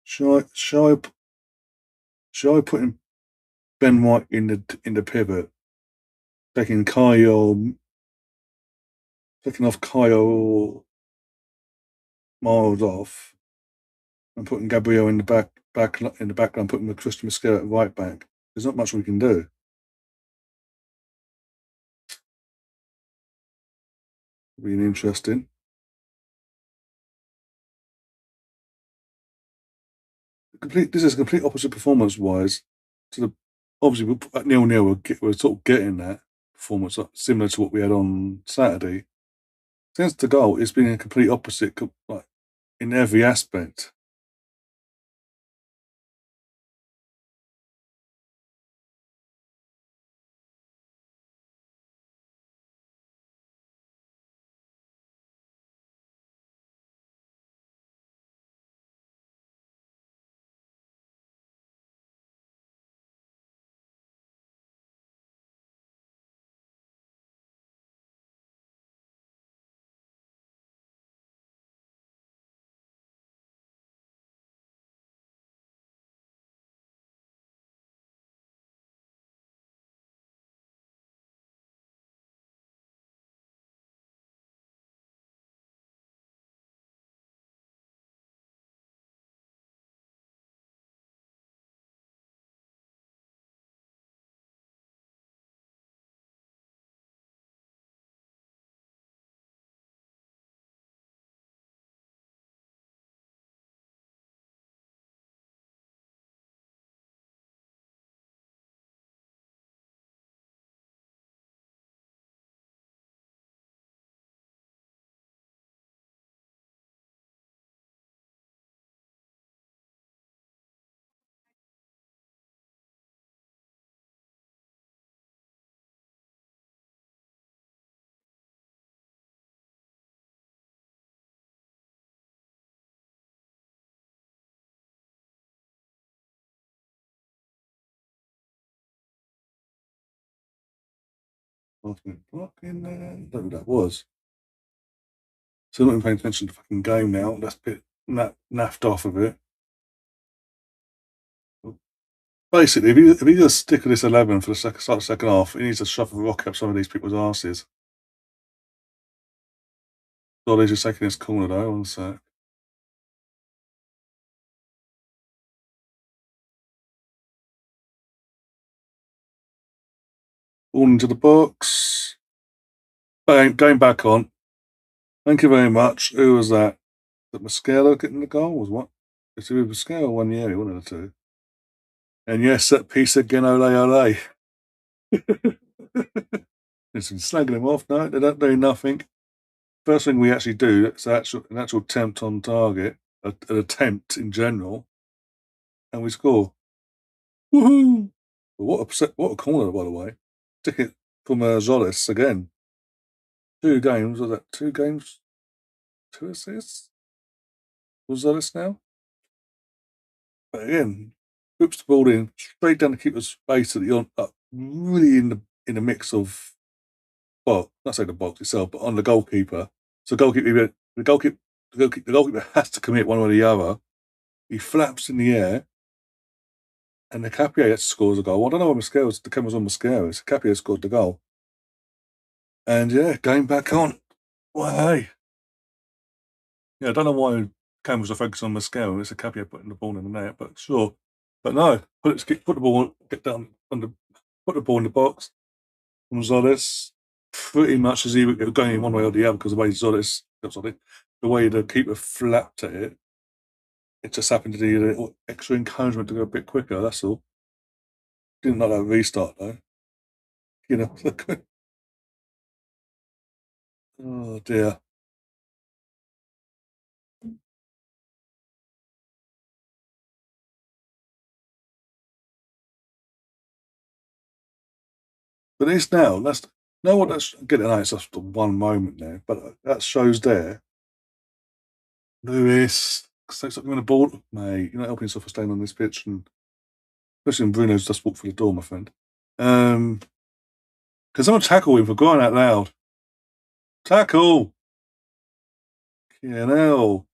Shall I? Shall I put Ben White in the pivot, taking Kyle, taking off Kyle Miles off, and putting Gabriel in the background, putting the Christian Mosquera at right back. There's not much we can do. Really interesting. This is a complete opposite performance wise to the obviously at 0-0 we're sort of getting that performance similar to what we had on Saturday. Since the goal, it's been a complete opposite, like in every aspect. Last-minute block in there. I don't know who that was. So I'm not even paying attention to the fucking game now. That's a bit naffed off a bit. Basically, if he just stick with this 11 for the start of the second half, he needs to shove a rock up some of these people's asses. Dolly's just taking his corner though, one sec. All into the box. Bang, going back on. Thank you very much. Who was that? Was it Mosquera getting the goal? Was what? It's either Mosquera or Wanieri, one of the two. And yes, that piece again, ole ole. It's been slagging them off. No, they don't do nothing. First thing we actually do, it's an actual attempt on target, an attempt in general, and we score. Woohoo! What a corner, by the way. Stick it from Zolis again. 2 games, was that 2 games? 2 assists? Was Zolis now? But again, hoops the ball in, straight down the keeper's face at the really in the mix of, well, not say the box itself, but on the goalkeeper. So the goalkeeper has to commit one or the other. He flaps in the air, and the Capia scores a goal. Well, I don't know what the camera's on Mosquera. So Capia scored the goal. And yeah, game back on. Well, hey. Yeah, I don't know why cameras are focused on Mosquera. It's a Capia putting the ball in the net, but sure. But no, put the ball, get down, put the ball in the box. Gonzalez, pretty much as he was going in one way or the other because the way the way the keeper flapped at it, it just happened to need a little extra encouragement to go a bit quicker. That's all. Didn't like that restart though. You know. Oh dear. But it's now. That's no what that's getting. It's just one moment there, but that shows there. Lewis, stop giving the ball, mate. You're not helping yourself for staying on this pitch, and especially when Bruno's just walked through the door, my friend. Can someone tackle him for crying out loud? Tackle! Yeah, hell.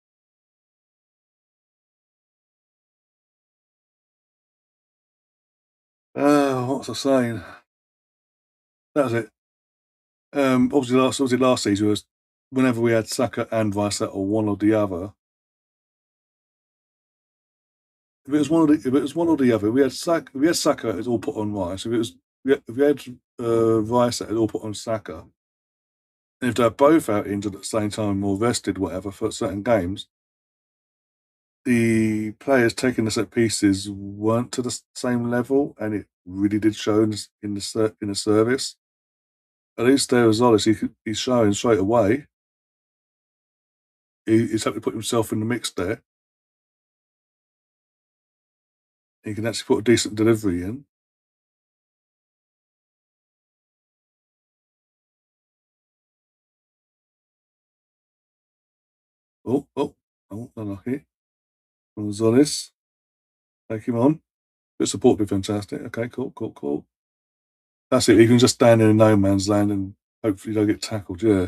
What was I saying? That was it. Obviously last season was whenever we had Saka and Rice or one or the other. If it was one or the other, we had Saka, it's all put on Rice. If we had Rice, it's all put on Saka. And if they're both out injured at the same time or rested, whatever, for certain games, the players taking the set pieces weren't to the same level, and it really did show in the service. At least there was Zolis, he's showing straight away. He's had to put himself in the mix there. He can actually put a decent delivery in. Unlucky. Zolis. Take him on. Bit of support would be fantastic. Okay, cool. That's it. You can just stand in no man's land and hopefully don't get tackled. Yeah.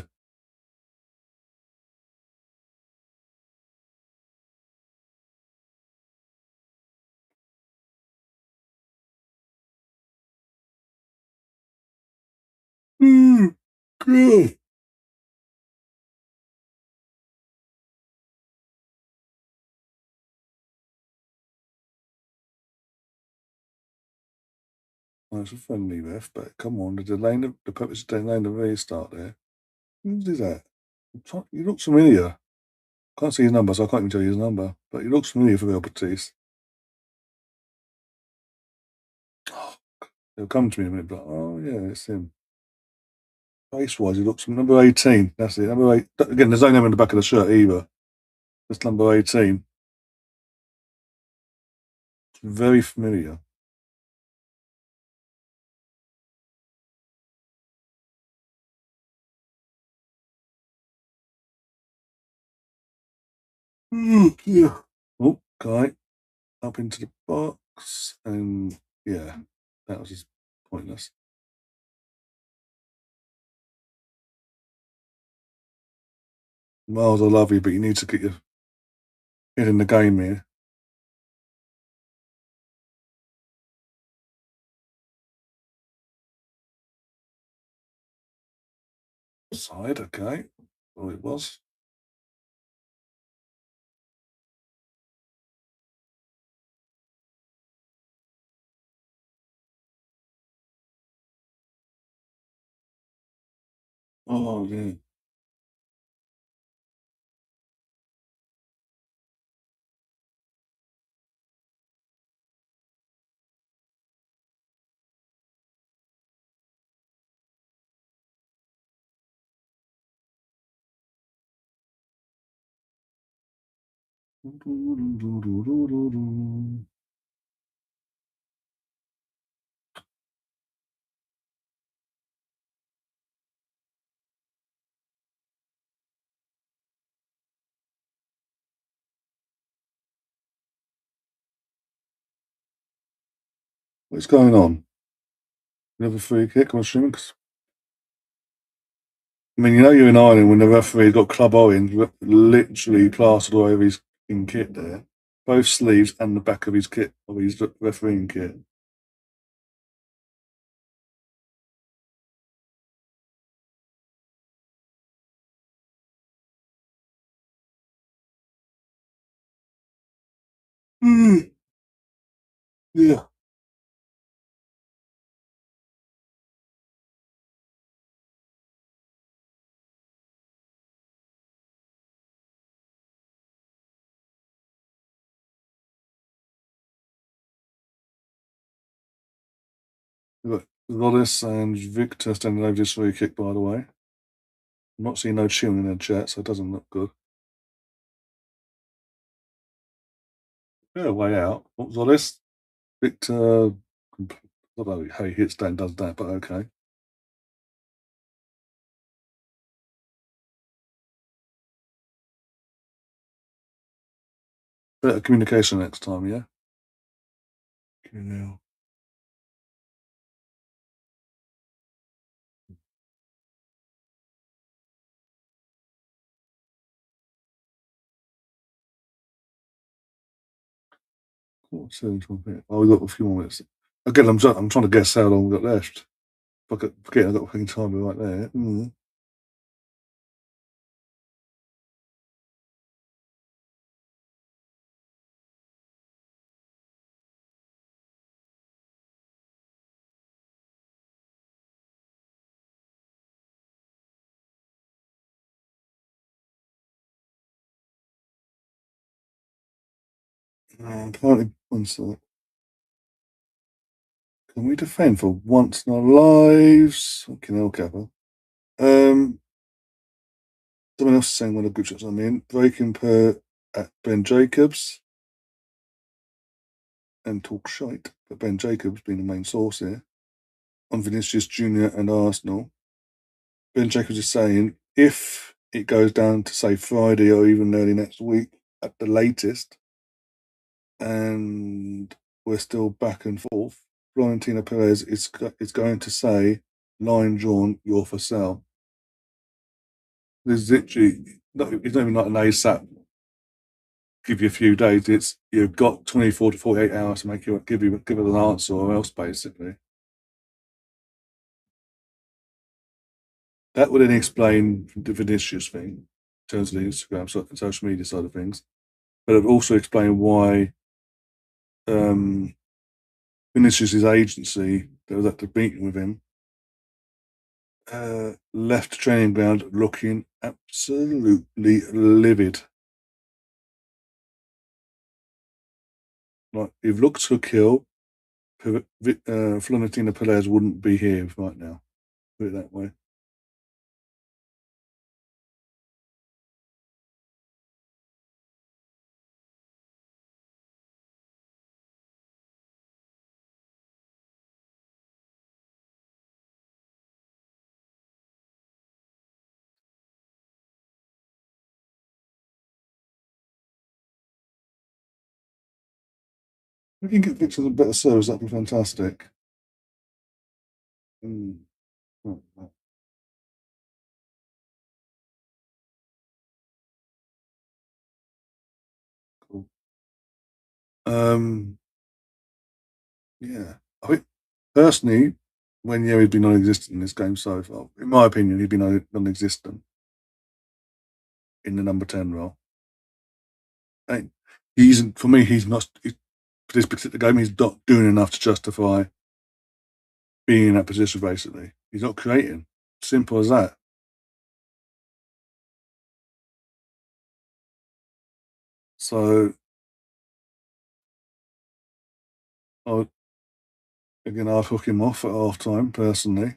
Cool. That's a friendly ref, but come on, the purpose of delaying the restart there. Who did that? He looks familiar. Can't see his number, so I can't even tell you his number. But he looks familiar for Real Betis. Oh, he'll come to me in a minute, but oh yeah, it's him. Face-wise, he looks number 18. That's it. Number 8. Again, there's no name on the back of the shirt either. That's number 18. It's very familiar. Yeah. Oh, guy up into the box, and yeah, that was just pointless. Miles, I love you, but you need to get your head in the game here. Side, okay. Well, it was. Oh, yeah. What's going on? You have a free kick, I'm assuming? 'Cause, I mean, you know, you're in Ireland when the referee's got club orange literally plastered all over his kit there, both sleeves and the back of his kit, of his refereeing kit. Mm, yeah. We've got Wallace and Victor standing over this free kick, by the way. I'm not seeing no cheering in the chat, so it doesn't look good. Yeah, way out. What was all this? Victor, I don't know how he hits that and does that, but okay. Better communication next time, yeah? Okay, now. Quarter seven, 12 minutes. Oh, we've got a few more minutes. Again, I'm trying to guess how long we've got left. Forget I've got a fucking timer right there. Mm. Apparently, one sec. Can we defend for once in our lives? Fucking hell, Kappa. Um, Someone else is saying one of the group chats I'm in. Breaking per at Ben Jacobs and talk shite, but Ben Jacobs being the main source here on Vinicius Junior and Arsenal. Ben Jacobs is saying if it goes down to say Friday or even early next week at the latest, and we're still back and forth, Florentino Perez is going to say, line drawn, you're for sale. There's literally, it's not even like an ASAP, give you a few days. It's you've got 24 to 48 hours to give it an answer or else, basically. That would then explain the Vinicius thing in terms of the Instagram social media side of things. But it would also explain why um, Vinicius' agency that was at the meeting with him left the training ground looking absolutely livid. Like, if looks could kill, Florentino Perez wouldn't be here right now. Put it that way. If you can get Victor a better service, that'd be fantastic. Mm. Yeah, I think personally, when he's been non-existent in this game so far, in my opinion, he's been non-existent in the number 10 role. And he's for me, he's not for this particular game. He's not doing enough to justify being in that position. Basically, he's not creating. Simple as that. So, I again, I'd hook him off at half time personally.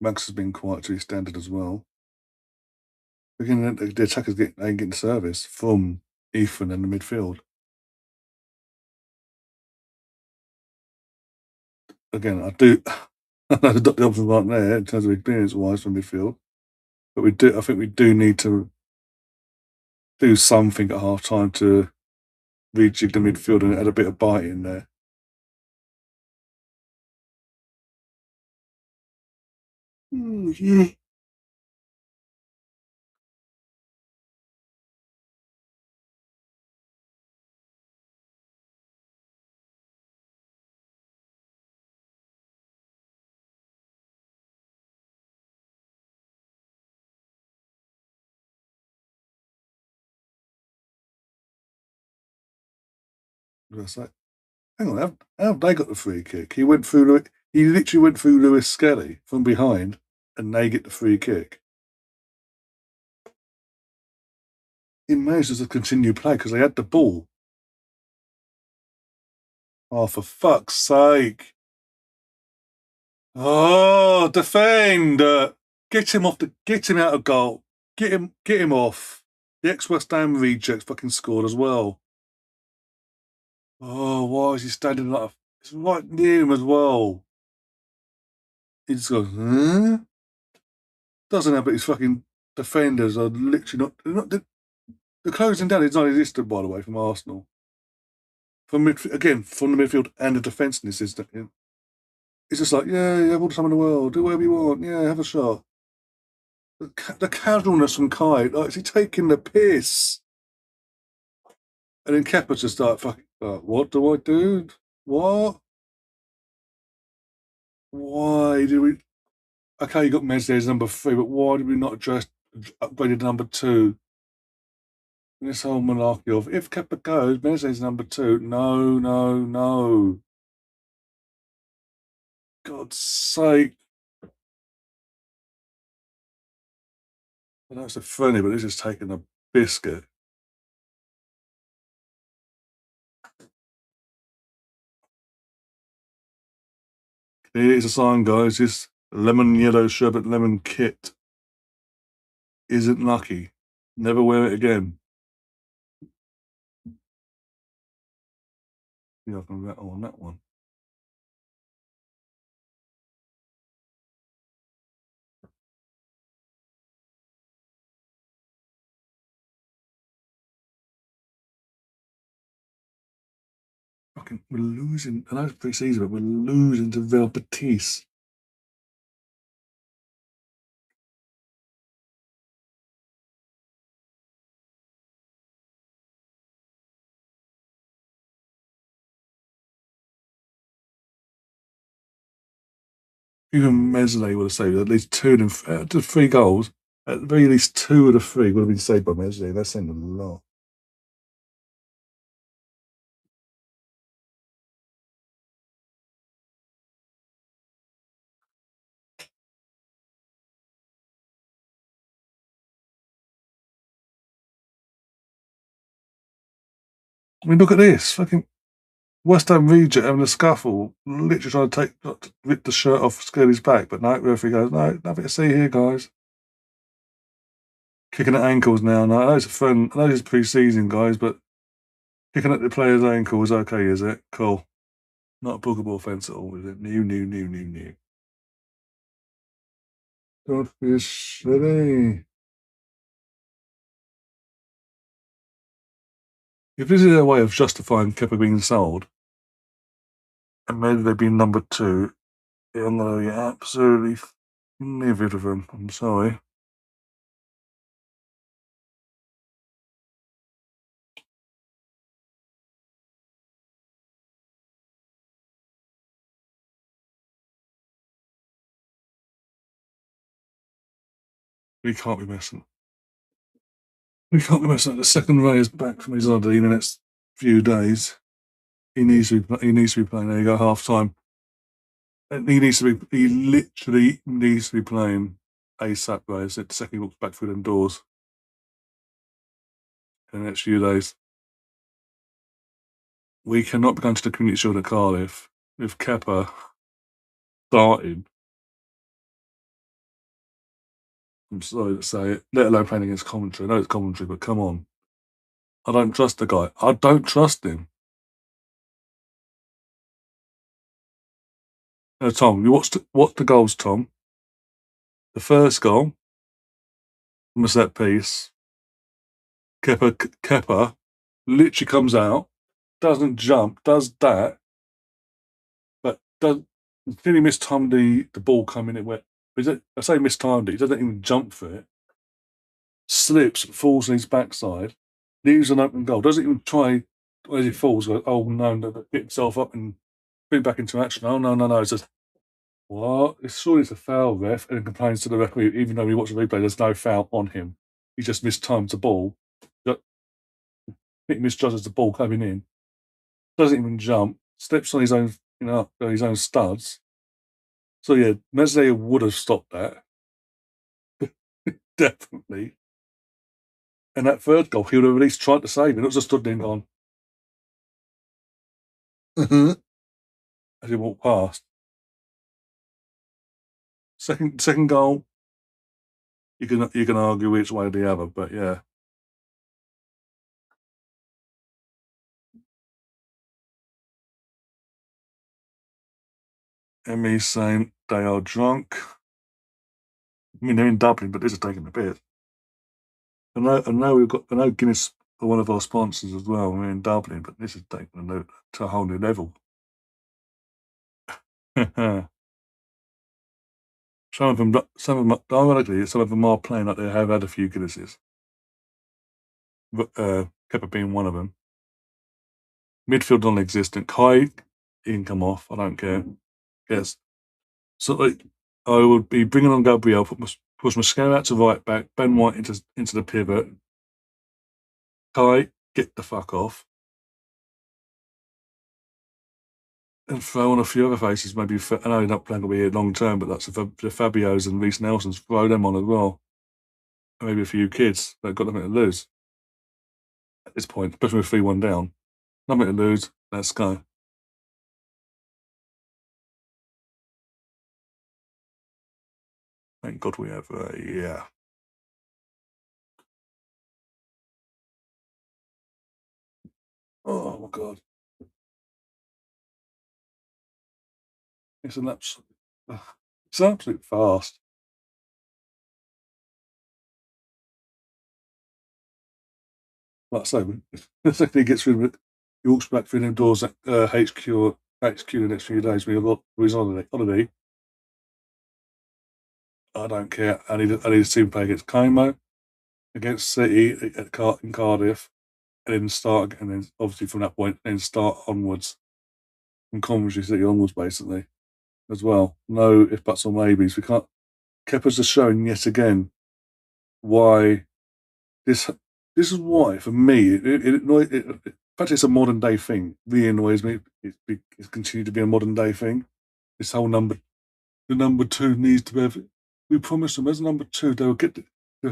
Max has been quite to his standard as well. Again, the attackers ain't getting service from Ethan in the midfield. Again, I do. I know the options aren't there in terms of experience-wise from midfield, but we do. I think we do need to do something at half time to rejig the midfield and add a bit of bite in there. Yeah. What's that? Hang on, how have they got the free kick? He went through. He literally went through Lewis Skelly from behind, and they get the free kick. He managed to continue play because they had the ball. Oh, for fuck's sake! Oh, defend! Get him out of goal. Get him off. The ex-West Ham reject fucking scored as well. Oh, why is he standing like? It's right near him as well. He just goes, huh? Doesn't have, but his fucking defenders are literally not. The closing down is non-existent, by the way, from Arsenal. From the midfield and the defence in this instance. It's just like, yeah, you have all the time in the world, do whatever you want, yeah, have a shot. The casualness from Kai, like, is he taking the piss? And then Kepa just like, fucking, what do I do? What? Why did we? Okay, you got Messi as number 3, but why did we not just upgraded number 2? And this whole monarchy of if Kepa goes, Messi's number 2. No, no, no. God's sake. I know it's a funny, but this is taking a biscuit. Here's a sign, guys. This lemon yellow sherbet lemon kit isn't lucky. Never wear it again. Yeah, I can rattle on that one. Fucking, we're losing. I know it's pre-season, but we're losing to Real Betis. Even Mesle would have saved at least 2 of them, 3 goals. At the very least, 2 of the 3 would have been saved by Mesle. That's saying a lot. I mean, look at this. Fucking West Ham reject having a scuffle, literally trying to rip the shirt off Scully's back, but no, referee goes, no, nothing to see here, guys. Kicking at ankles now. No, I know it's a fun. I know it's pre-season, guys, but kicking at the player's ankle is okay, is it? Cool. Not a bookable offence at all, is it? New. Don't be silly. If this is their way of justifying Kepa being sold, and maybe they've been number 2, I'm going to get absolutely livid with him. I'm sorry. We can't be messing. We can't be messing. The second Ray is back from his holiday in the next few days. He needs to be. He needs to be playing. There you go, half time. And he needs to be. He literally needs to be playing ASAP. Ray said the second he walks back through them doors in the next few days. We cannot be going to the Community Shield at Cardiff with Kepa starting. I'm sorry to say it, let alone playing against Coventry. I know it's Coventry, but come on. I don't trust the guy. I don't trust him. Tom, you watch the goals, Tom. The first goal from a set piece. Kepa literally comes out, doesn't jump, does that, but does really mistimed the ball coming in where I say mistimed it, he doesn't even jump for it. Slips, falls on his backside, leaves an open goal, doesn't even try as he falls, goes, oh no, pick himself up and put it back into action. Oh no. It's just what? It's surely it's a foul, ref, and complains to the referee, even though we watch the replay, there's no foul on him. He just mistimed the ball. He misjudges the ball coming in. Doesn't even jump. Steps on his own, his own studs. So yeah, Meslier would have stopped that. Definitely. And that third goal, he would have at least tried to save it. It was just stood there and gone. As he walked past. Second goal, you can argue which way or the other, but yeah. Emmy's saying they are drunk. I mean, they're in Dublin, but this is taking a bit. I know Guinness are one of our sponsors as well. We're in Dublin, but this is taking it to a whole new level. Some of them, ironically, some of them are playing like they have had a few Guinnesses. Kepa being one of them. Midfield non-existent. Kai, he can come off. I don't care. Yes. So I would be bringing on Gabriel, push Mosquera out to right back, Ben White into the pivot. Kai, get the fuck off. And throw on a few other faces, maybe. I know they're not playing to be here long term, but that's the Fabios and Reece Nelsons. Throw them on as well. And maybe a few kids that got nothing to lose at this point, especially with 3-1 down. Nothing to lose. Let's go. Thank God we have. Yeah. Oh my God. It's an absolute fast. Like I say, the second he gets rid of it, he walks back through them doors at HQ the next few days when he's on holiday. I don't care. I need to see him play against Como, against City in Cardiff, and then obviously from that point, then start onwards from Coventry City onwards, basically, as well. No if buts or maybes. We can't. Kepa's just showing yet again why this is why for me in fact it's a modern day thing. Really annoys me. It's continued to be a modern day thing. This whole the number two needs to have. We promised them as number two they'll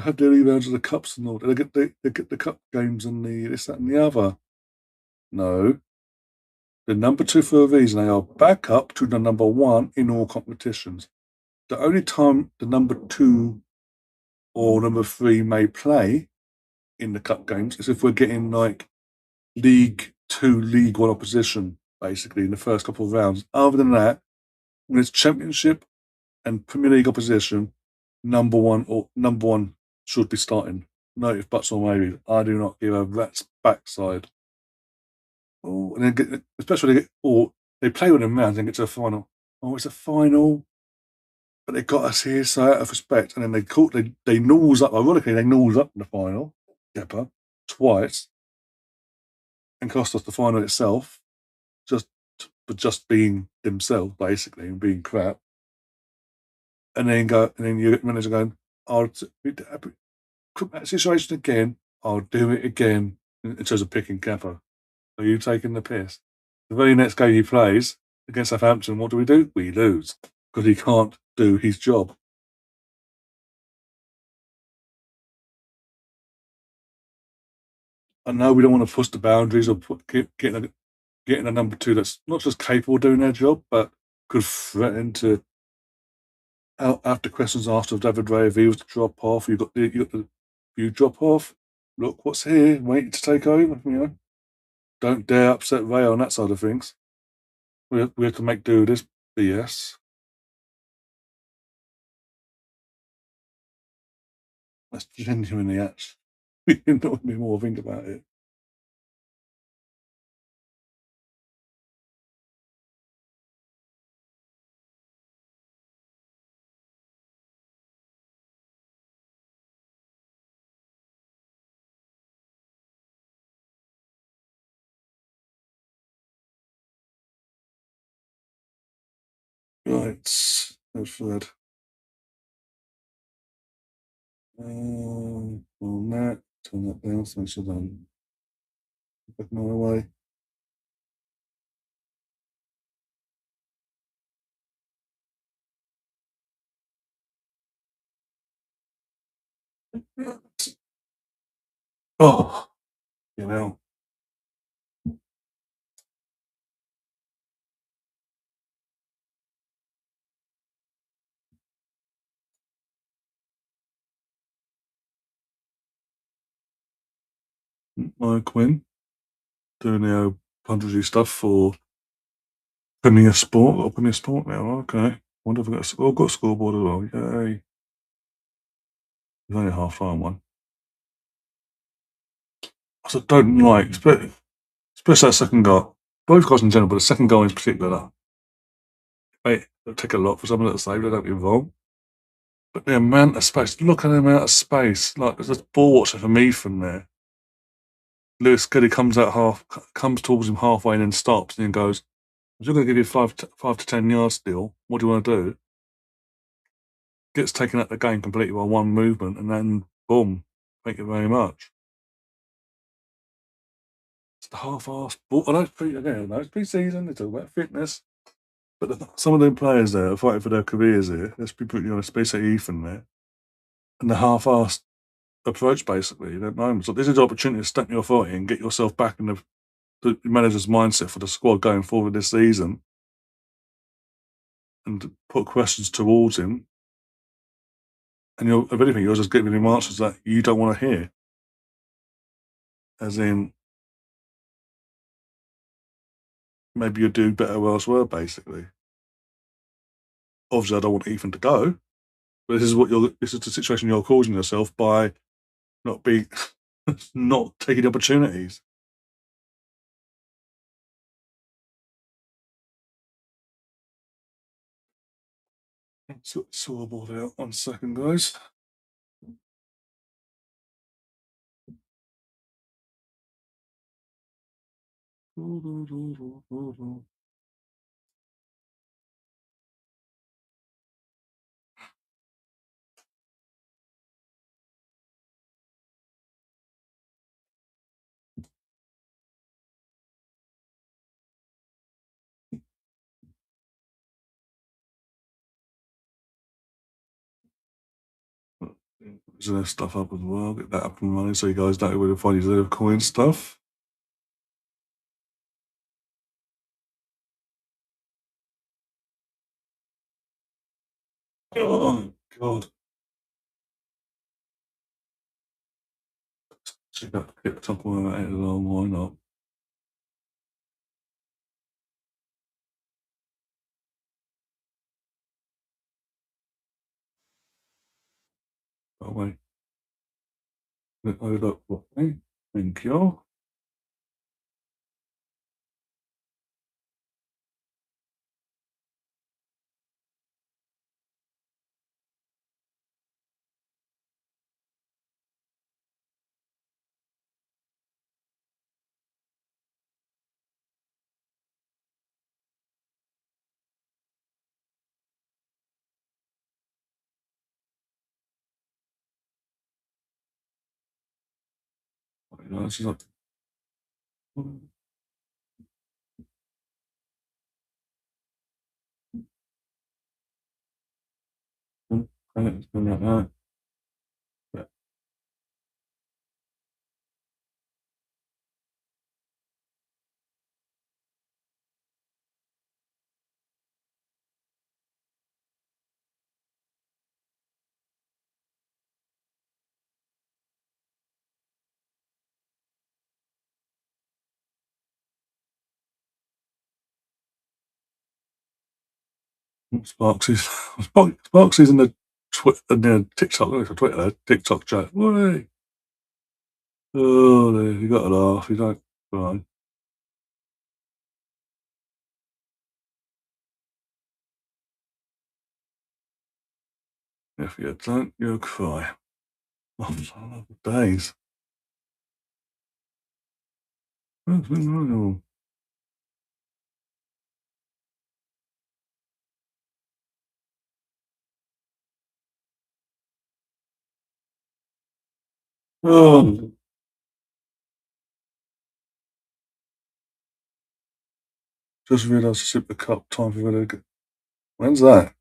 have their rebounds of the cups and all. They'll get the cup games and the this that and the other. No, the number two for a reason. They are back up to the number one in all competitions. The only time the number two or number three may play in the cup games is if we're getting like League Two, League One opposition, basically in the first couple of rounds. Other than that, when it's Championship and Premier League opposition, number one should be starting. No if buts or maybe. I do not give a rat's backside. Oh, and then especially or they play with them rounds and get to the final. oh, it's a final, but they got us here, so out of respect. And then they nose up, ironically, they nose up in the final, Kepa, twice, and cost us the final itself, just for just being themselves, basically, and being crap. And then your manager going, I'll that situation again, I'll do it again in terms of picking Kepa. Are you taking the piss? The very next game he plays against Southampton, what do? We lose because he can't do his job. I know we don't want to push the boundaries or getting a number two that's not just capable of doing their job, but could threaten to, after questions asked of David Ray, if he was to drop off, you drop off. Look what's here, waiting to take over. Don't dare upset Ray on that side of things. We have to make do with this BS. That's genuinely actually. We annoyed me more think about it. Right, that's that. On that, turn that down so it's done. Back my way. Oh, you know. Quinn doing the punditry stuff for Premier Sport now. Okay. Wonder if I've got a scoreboard as well. Yay. There's only a half time one. I don't like, especially that second goal. Both goals in general, but the second goal in particular. Mate, it'll take a lot for someone to save, they don't get wrong. But the amount of space, look at the amount of space. Like, there's a ball watcher for me from there. Lewis Kelly comes towards him halfway and then stops and then goes, I'm just going to give you 5 to 10 yards still. What do you want to do? Gets taken out the game completely by one movement and then boom. Thank you very much. It's the half-assed ball. I know it's pre-season, they talk about fitness. But some of them players there are fighting for their careers here. Let's be brutally honest, especially Ethan there. And the half-assed approach, basically, you don't know. So this is the opportunity to step your foot in, get yourself back in the manager's mindset for the squad going forward this season and put questions towards him. And if anything, you're just giving him answers that you don't want to hear. As in, maybe you'll do better elsewhere, basically. Obviously, I don't want Ethan to go, but this is the situation you're causing yourself by not being, not taking opportunities. Scoreboard out 1 second, guys. Reserve stuff up as well. Get that up and running so you guys know where to find your reserve coin stuff. Oh, God. Check out the top one out along, why not? Oh, wait. Load up properly. Thank you. No, she's not. Sparks is in the TikTok. Look at Twitter. TikTok chat. Way. Oh, there, you got to laugh. You don't. Fine. If you don't, you'll cry. Oh, days. What's been wrong? Oh, just realised the Super Cup time for Villa. When's that?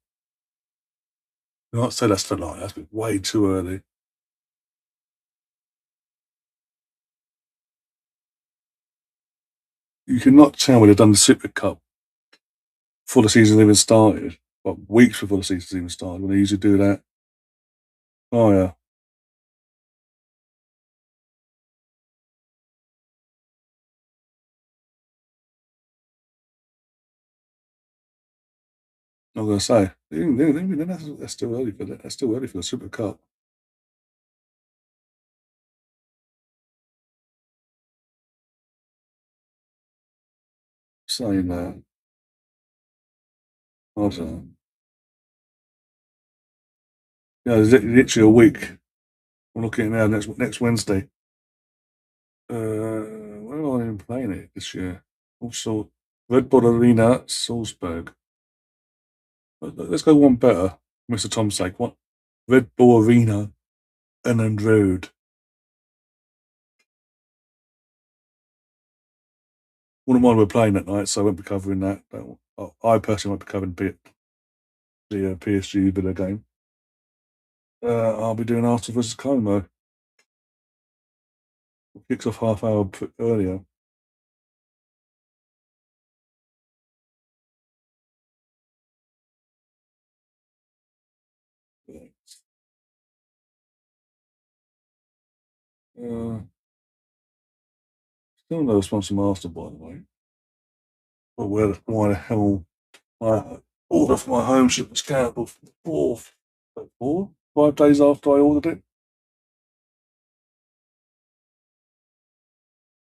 You might say that's tonight. That's been way too early. You cannot tell when they've done the Super Cup before the season even started. Like weeks before the season even started, when they usually do that. Oh yeah. I'm gonna say that's still early for that. That's still early for the Super Cup. Saying that, I don't know. Yeah, it's literally a week. I'm looking at it now. Next Wednesday. Where are they even playing it this year? Also, Red Bull Arena, Salzburg. Let's go one better, Mr. Tom's sake. What? Red Bull Arena, Enland Road. Wouldn't mind we're playing that night, so I won't be covering that. I personally won't be covering the PSG Villa game. I'll be doing Arsenal versus Como. Kicks off half hour earlier. Uh, Still no response from Arsenal, by the way. But why the hell my order for my home ship was cancelled four, 5 days after I ordered it?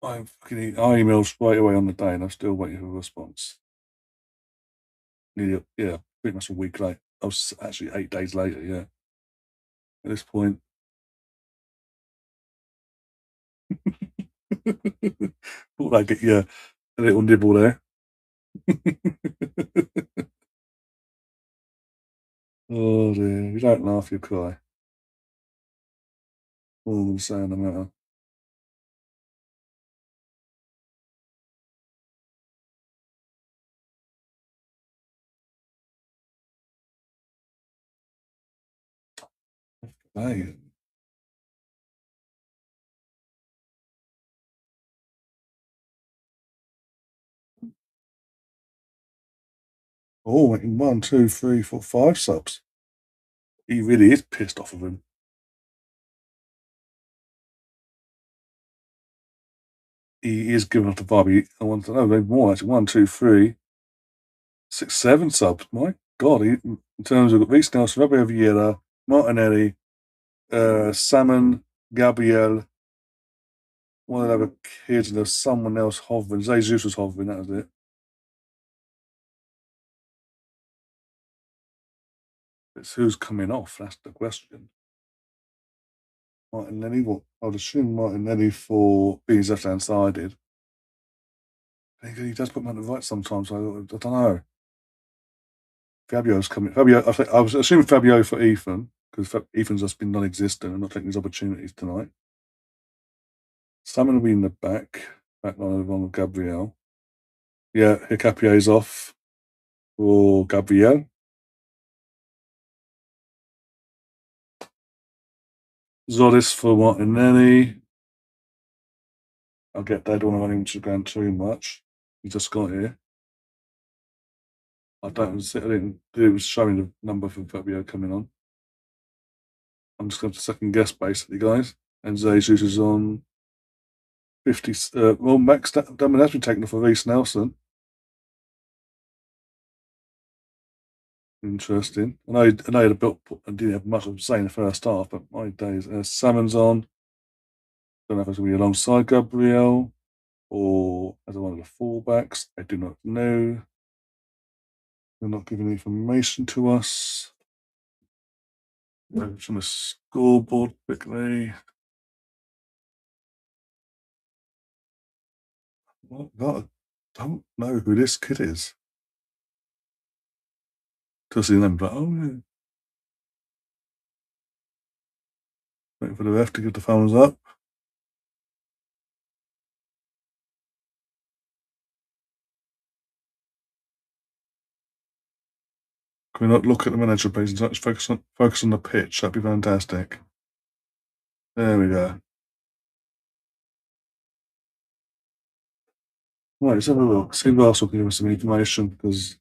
I emailed straight away on the day and I'm still waiting for a response. Yeah, pretty much a week late. I was actually 8 days later, yeah. At this point. Thought I'd get you a little nibble there. Oh dear, you don't laugh, you cry. All I'm saying, no matter. Hey. Oh, making 1, 2, 3, 4, 5 subs. He really is pissed off of him. He is giving off the vibe. I want to know, maybe more actually. 1, 2, 3, 6, 7 subs. My God, in terms of Reece Nelson, Fabio Vieira, Martinelli, Salmon, Gabriel, one of the other kids, and there's someone else hovering. Jesus was hovering, that was it. It's who's coming off, that's the question. Martinelli, what? I'd assume Martinelli for being left hand sided. He does put him on the right sometimes, I don't know. Fabio's coming. I was assuming Fabio for Ethan, because Ethan's just been non existent and not taking his opportunities tonight. Salmon will be in the back line along with Gabriel. Yeah, Hicapier's off for Gabriel. Zodis for Martinelli. I get that, I don't want to run him to the ground too much. He just got here. I didn't it was showing the number for Fabio coming on. I'm just going to second guess basically, guys. And Jesus is on 50. Well, Max Damon has been taken off for Reece Nelson. Interesting. I know he had a bit and didn't have much to say in the first half, but my days. Salmon's on. Don't know if it's going to be alongside Gabriel or as one of the fullbacks. I do not know. They're not giving information to us. From the scoreboard quickly. Well, I don't know who this kid is. To see them, but oh yeah. Waiting for the ref to give the thumbs up. Can we not look at the manager, please? Let's focus on the pitch. That'd be fantastic. There we go. Right, let's have a look. See if Arsenal can give us some information because.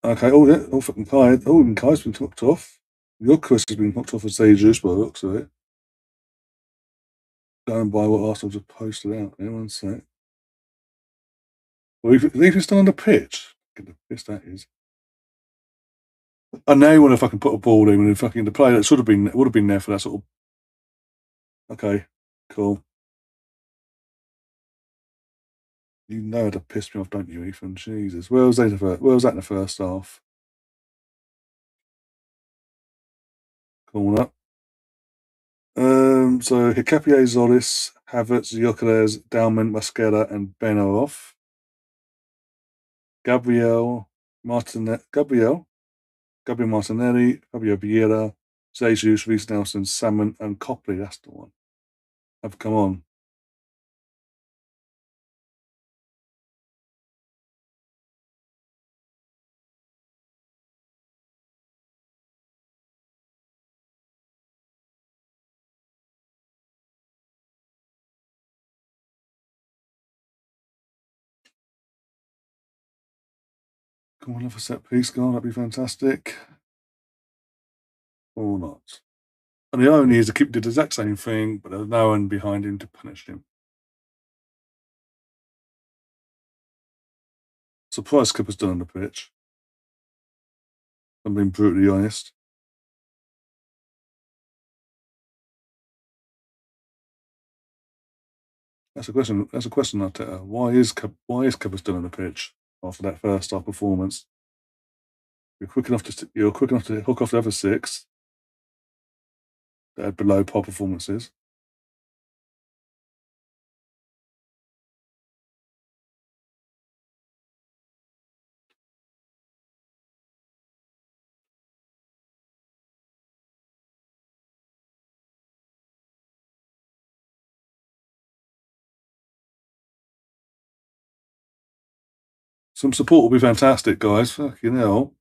Okay, oh yeah, oh fucking Kai. Oh, and Kai's been knocked off. Your Chris has been knocked off as Aegis by the looks of it. Going by what Arsenal just posted out there, one sec. Well, if he's still on the pitch, get the piss that is. I know when I fucking put a ball in and fucking the player that would have been there for that sort of. Okay, cool. You know how to piss me off, don't you, Ethan? Jesus. Where was that in the first half? Corner. So Hikapié, Zolis, Havertz, Gyökeres, Dalman, Masquera, and Ben are off. Gabriel Martinelli, Fabio Vieira, Jesus, Reece Nelson, Salmon, and Copley. That's the one. Have come on. Come on, have a set piece, go on. That'd be fantastic. Or not. And the irony is the keeper did the exact same thing, but there's no one behind him to punish him. Surprise keeper's done on the pitch. I'm being brutally honest. That's a question. That's a question, Arteta. Why is Kepa still on the pitch after that first half performance? You're quick enough to hook off the other six that had below par performances. Some support will be fantastic, guys. Fucking hell.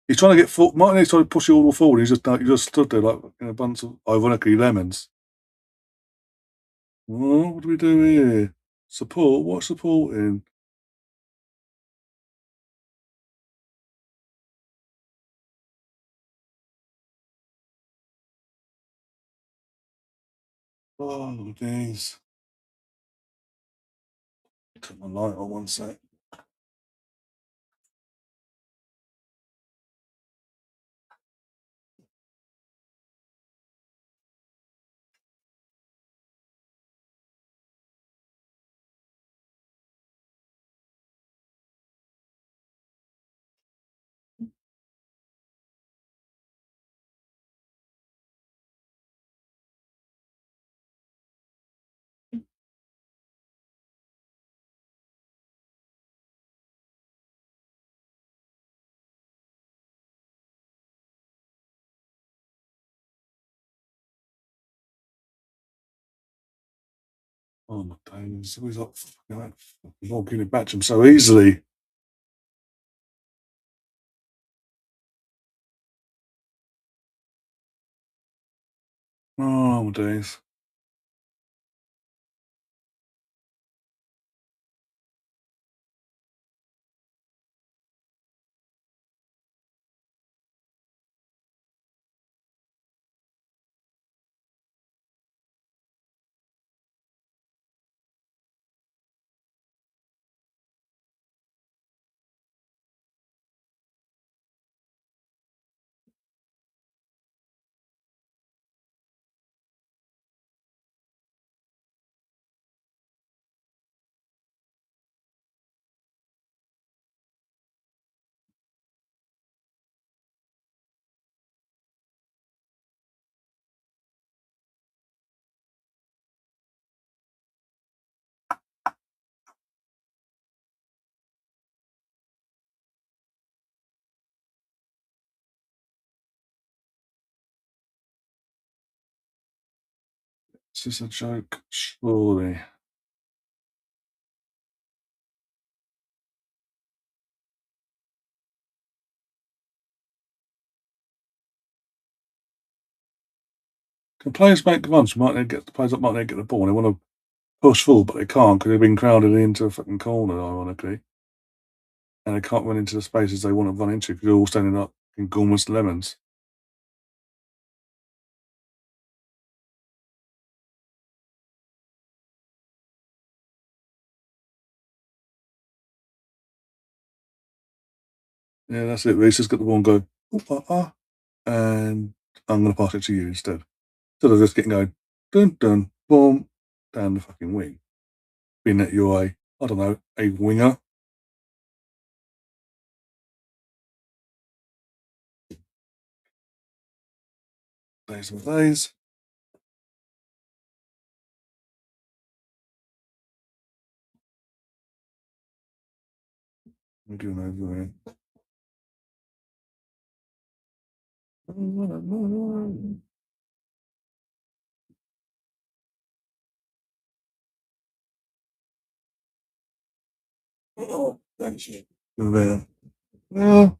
He's trying to get full. Martinez trying to push you all forward. He just stood there like in a bunch of ironically lemons. Oh, what do we do here? Support? What supporting? Oh, days. Turn my light on one sec. Oh my days! Always like not giving it back to him so easily. Oh my days! This is a joke, surely. Can players make runs? Might they get the players up? Might they get the ball? They want to push forward, but they can't because they've been crowded into a fucking corner, ironically, and they can't run into the spaces they want to run into because they're all standing up in gormless lemons. Yeah, that's it. Reece just got the ball and go, ooh, and I'm going to pass it to you instead. Instead of just getting going, dun dun, boom, down the fucking wing. Being that you're I don't know, a winger. Days of days. I'm doing over here. Oh, thank you. There. Well,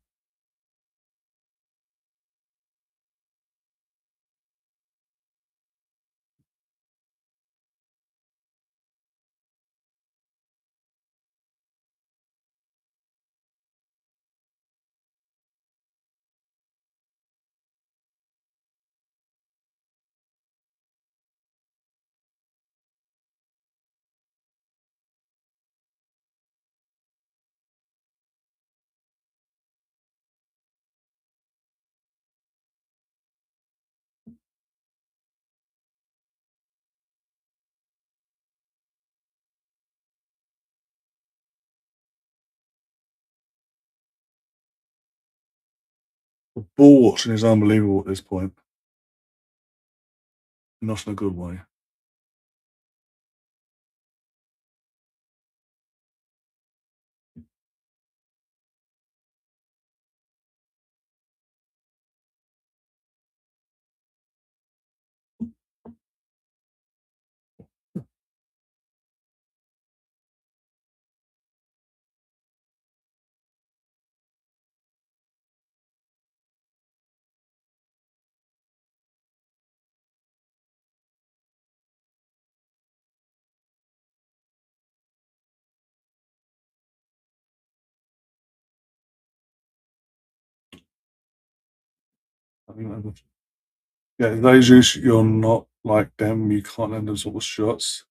the ball watching is unbelievable at this point. Not in a good way. I think yeah, those you're not like them. You can't end those sort of shots.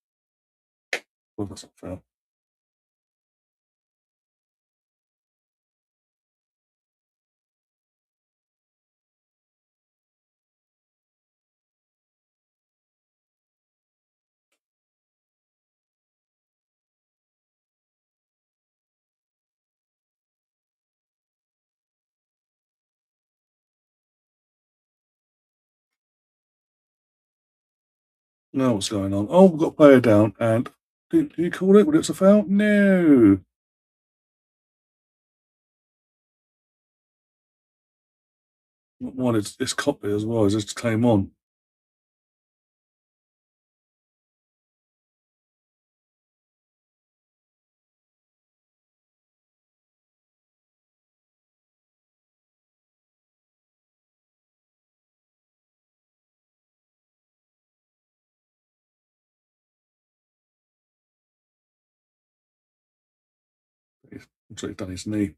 Well, that's not fair. Now what's going on? Oh, we've got a player down, and did you call it? When it's a foul? No. One, it's Copley as well. It just came on. Looks like he's done his knee.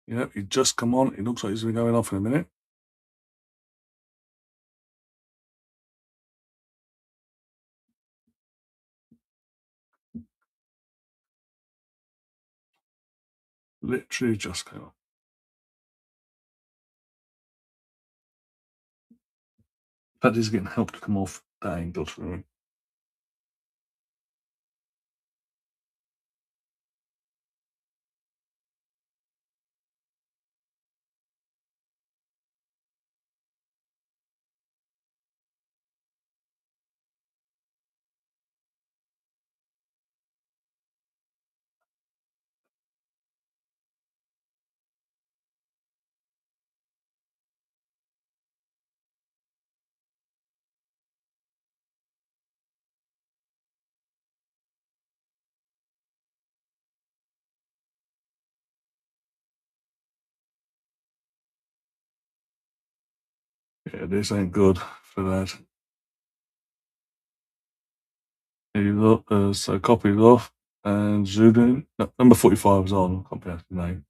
Yep, he's just come on. It looks like he's been going off in a minute. Literally just came off. In fact, he's getting help to come off that angle through him. Yeah, this ain't good for that. Here you look, so copies off, and Zudin, no, number 45 is on. Can't pronounce the name.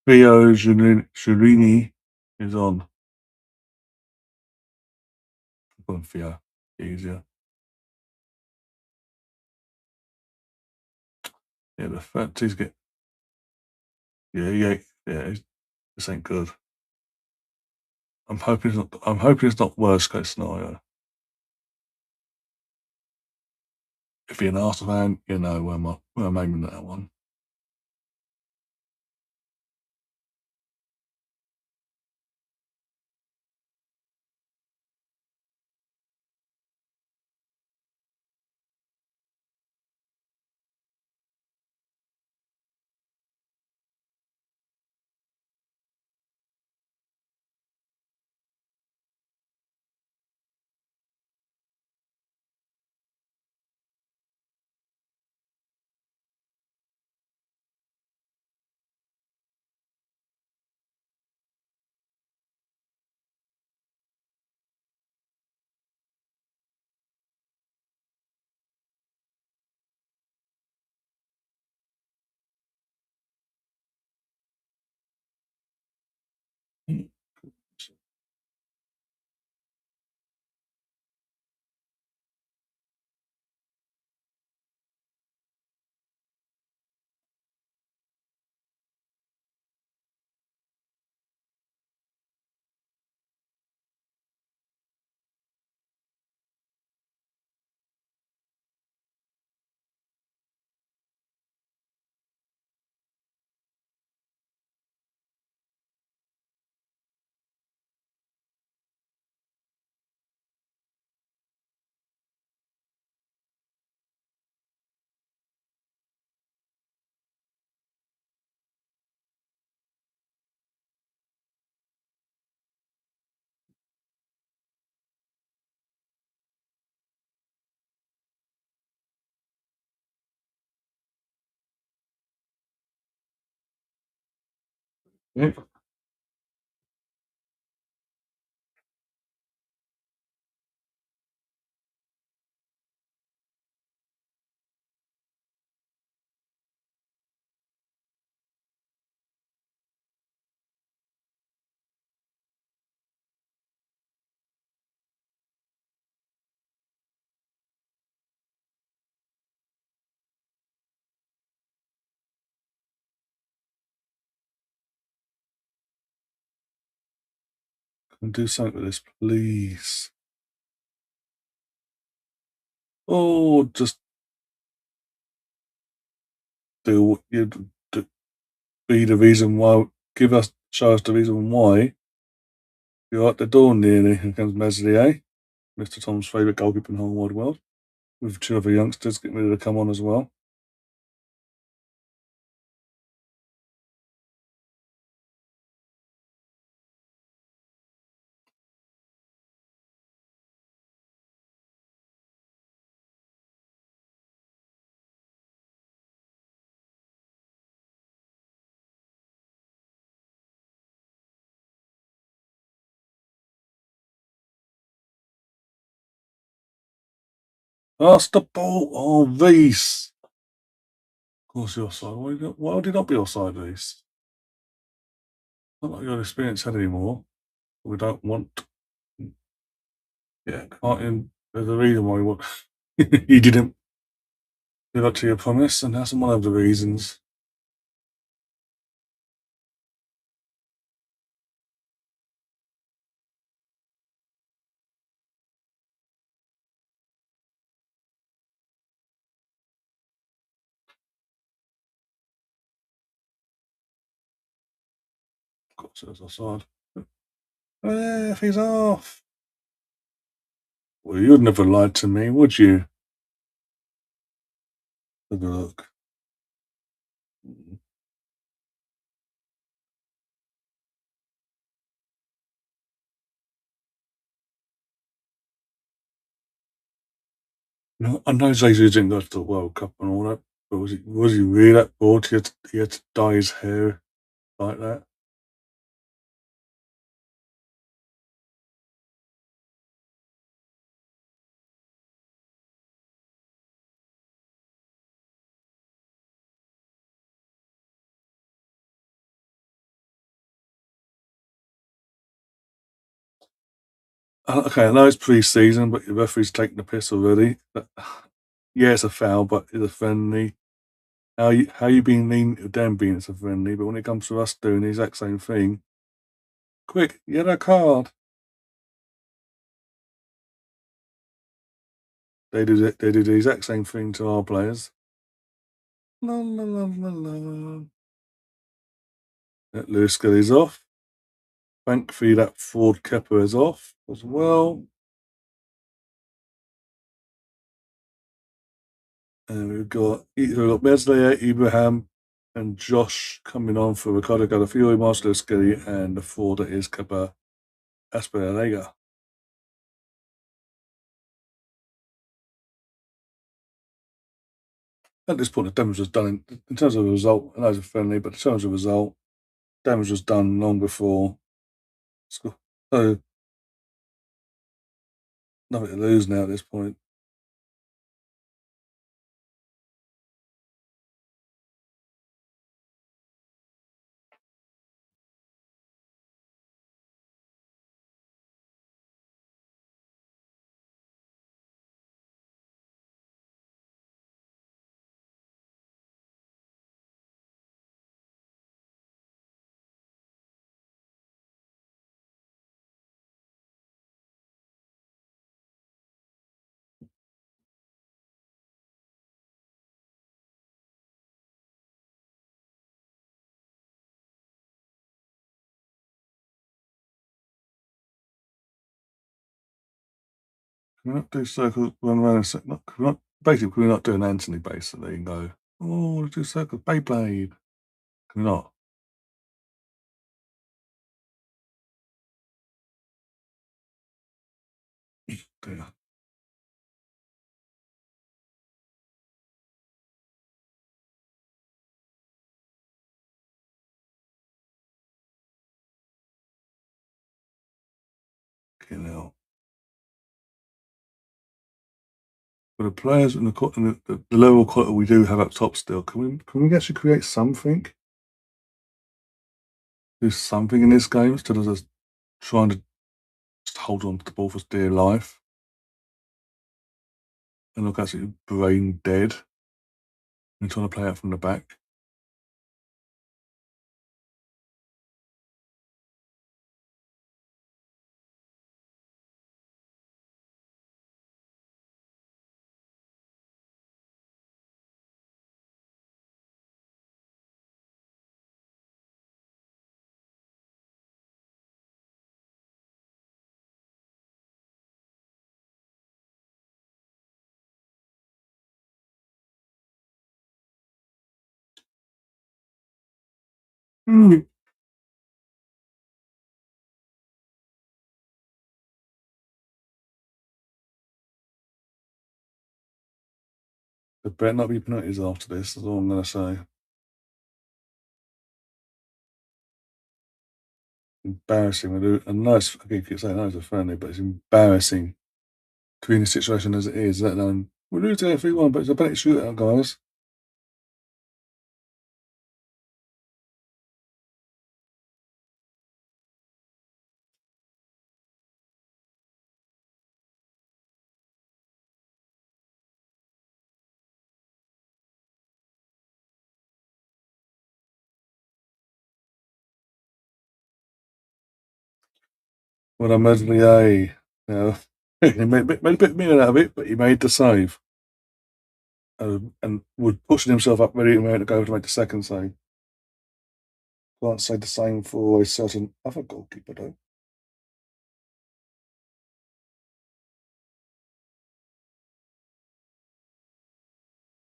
Rio Jurini is on. Call him Theo. Easier. Yeah, the fact he's get. Yeah. This ain't good. I'm hoping it's not. I'm hoping it's not worst case scenario. If you're an Arsenal fan, you know where I'm aiming at that one. Yeah. Can do something with this, please. Oh, just do what you do. Be the reason why. Show us the reason why you're at the door nearly. Here comes Meslier, Mr. Tom's favourite goalkeeper in the whole wide world, with two other youngsters getting ready to come on as well. Pass the ball. Oh, Reese. Of course, you're offside. Why would he not be offside, Reese? Not like you're an experienced head anymore. We don't want. Yeah, can't. There's a reason why you didn't live up to your promise, and that's one of the reasons. Of course, it was offside. If he's off. Well, you'd never lied to me, would you? Have a look. No, I know Jesus didn't go to the World Cup and all that, but was he really that bored? He had to dye his hair like that. Okay, I know it's pre-season, but the referee's taking the piss already. Yeah, it's a foul, but it's a friendly. How you being mean to them being it's a friendly, but when it comes to us doing the exact same thing, quick, yellow card. They do the exact same thing to our players. La, la, la, la, la. That Lewis Scully's off. Thankfully, that Ford Kepper is off as well. And we've got Meslier, Ibrahim, and Josh coming on for Ricardo Galafiori, Marcelo Scully, and the four that is Kepa Asperelega. At this point, the damage was done in terms of the result. I know it's friendly, but in terms of the result, damage was done long before. So nothing to lose now at this point. Can we not do circles, run around and can we not do an Anthony basically and go, oh, let's do circles, Beyblade? Can we not? Dear. Okay, now. For the players and the level of quality we do have up top still, can we actually create something? Do something in this game instead of just trying to just hold on to the ball for dear life and look absolutely brain dead and trying to play out from the back. Mm. There better not be penalties after this, that's all I'm going to say. Embarrassing. I know I keep saying that was a friendly, but it's embarrassing to be in a situation as it is, let alone We lose there 3-1, but it's a better shootout, guys. Well, I'm Medley A. Now, he made a bit mean out of it, but he made the save. And was pushing himself up ready to go to make the second save. Can't say the same for a certain other goalkeeper, though.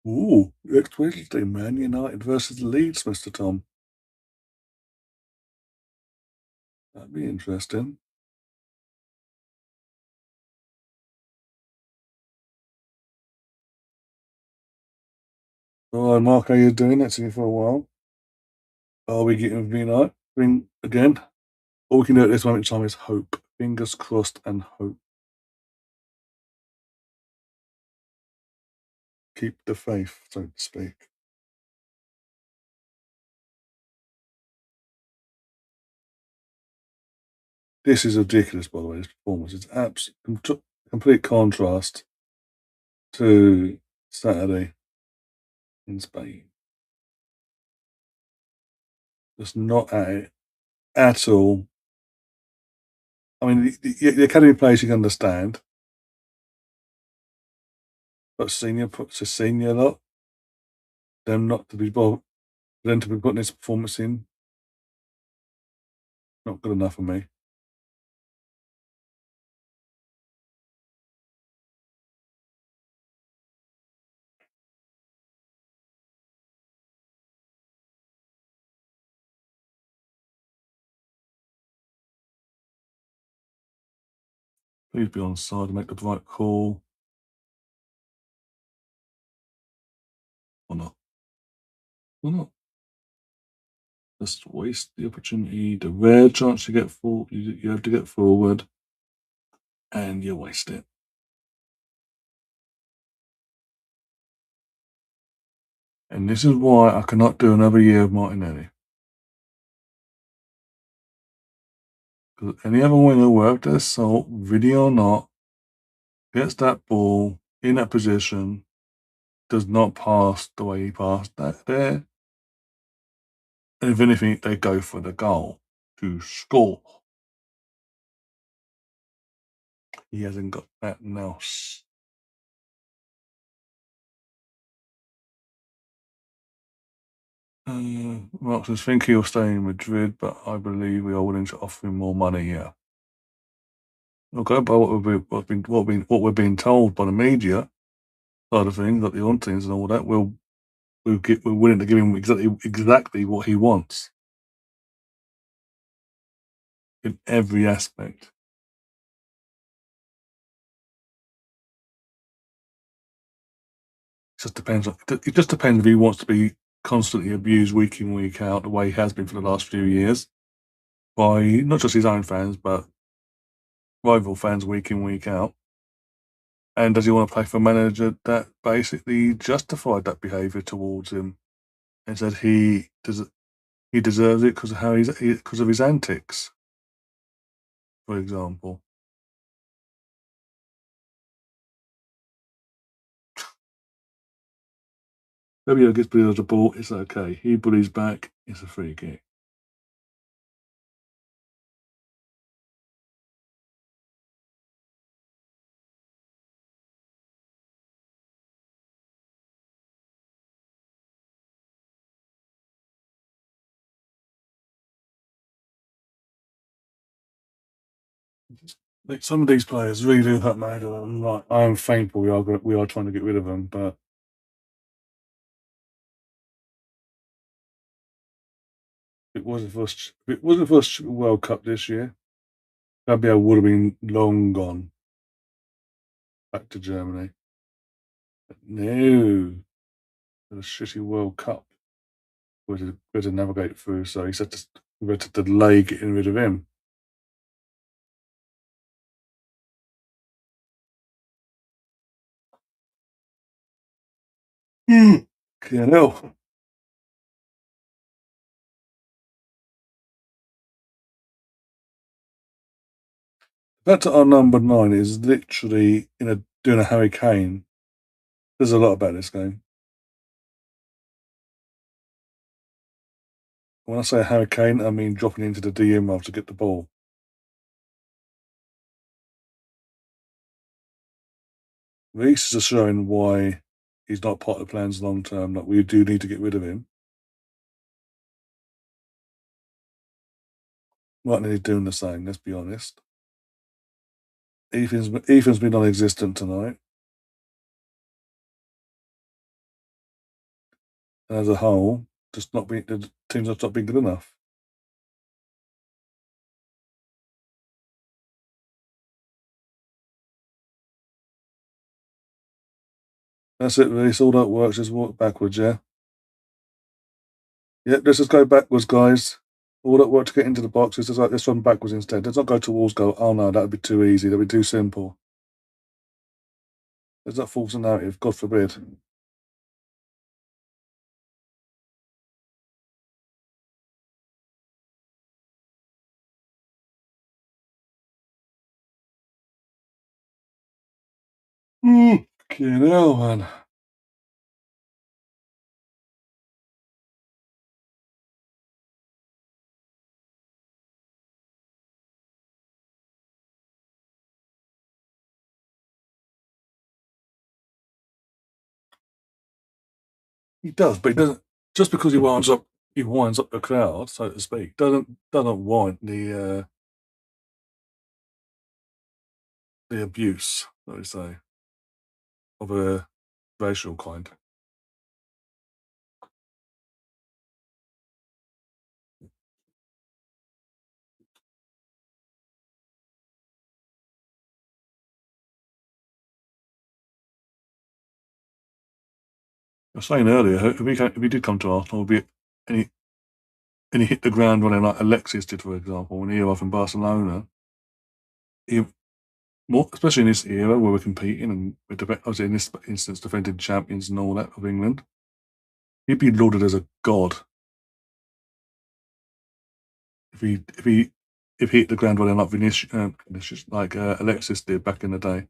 Ooh, next Wednesday, Man United versus Leeds, Mr. Tom. That'd be interesting. All right, Mark, how you doing? That's you for a while. Are we getting United? Again, all we can do at this moment in time is hope. Fingers crossed and hope. Keep the faith, so to speak. This is ridiculous, by the way, this performance. It's complete contrast to Saturday in Spain. Just not at it at all. I mean, the academy players you can understand, but senior lot, them not to be bothered, them to be putting this performance in, not good enough for me. Please be on side and make the right call. Or not. Or not. Just waste the opportunity, the rare chance to get forward. You have to get forward, and you waste it. And this is why I cannot do another year of Martinelli. Because any other winger worth their salt, video or not, gets that ball in that position, does not pass the way he passed that there. And if anything, they go for the goal to score. He hasn't got that nous. Mark says, think he'll stay in Madrid, but I believe we are willing to offer him more money. Yeah. Okay, by what we're being told by the media side of things, like the on teams and all that, we're willing to give him exactly what he wants in every aspect. It just depends if he wants to be constantly abused week in, week out, the way he has been for the last few years, by not just his own fans, but rival fans week in, week out. And does he want to play for a manager that basically justified that behaviour towards him and said he deserves it because of because of his antics, for example? Fabio gets bullied on the ball, it's okay. He bullies back, it's a free kick. Like some of these players really do hurt my head. I am thankful we are trying to get rid of them, but if it wasn't for the World Cup this year, Fabio would have been long gone back to Germany. But no, the shitty World Cup we had to navigate through, so he said we had to delay getting rid of him. KNL. The fact that our number 9 is literally doing a Harry Kane. There's a lot about this game. When I say Harry Kane, I mean dropping into the DM after to get the ball. Reece is just showing why he's not part of the plans long term. That we do need to get rid of him. Martinelli's doing the same. Let's be honest. Ethan's been non-existent tonight. And as a whole, the team's not been good enough. That's it, Reece. All that works is walk backwards, yeah? Yeah, let's just go backwards, guys. All that work to get into the box is just like, let's run backwards instead. Let's not go towards goal. Oh no, that would be too easy. That would be too simple. Let's not force a narrative, God forbid. Fucking hell, man. He does, but he doesn't. Just because he winds up the crowd, so to speak. Doesn't want the abuse, let me say, of a racial kind. I was saying earlier, if he did come to Arsenal, and he, and he hit the ground running like Alexis did, for example, when he arrived in Barcelona, he, especially in this era where we're competing and obviously in this instance defending champions and all that of England, he'd be lauded as a god if he hit the ground running like Vinicius like Alexis did back in the day.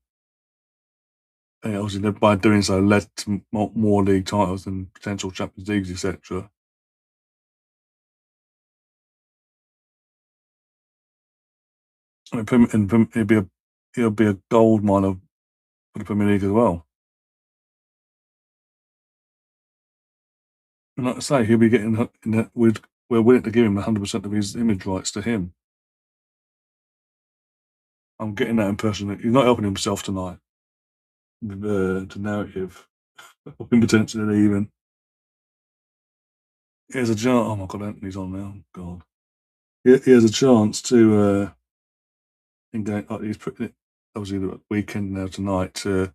And obviously, by doing so, led to more league titles and potential Champions Leagues, etc. And it'll be a gold mine for the Premier League as well. And like I say, he'll be getting we're willing to give him 100% of his image rights to him. I'm getting that impression that he's not helping himself tonight. The narrative, of him potentially leaving. He has a chance. Oh my God, Anthony's on now. God, he has a chance to engage. He's obviously the weekend now tonight to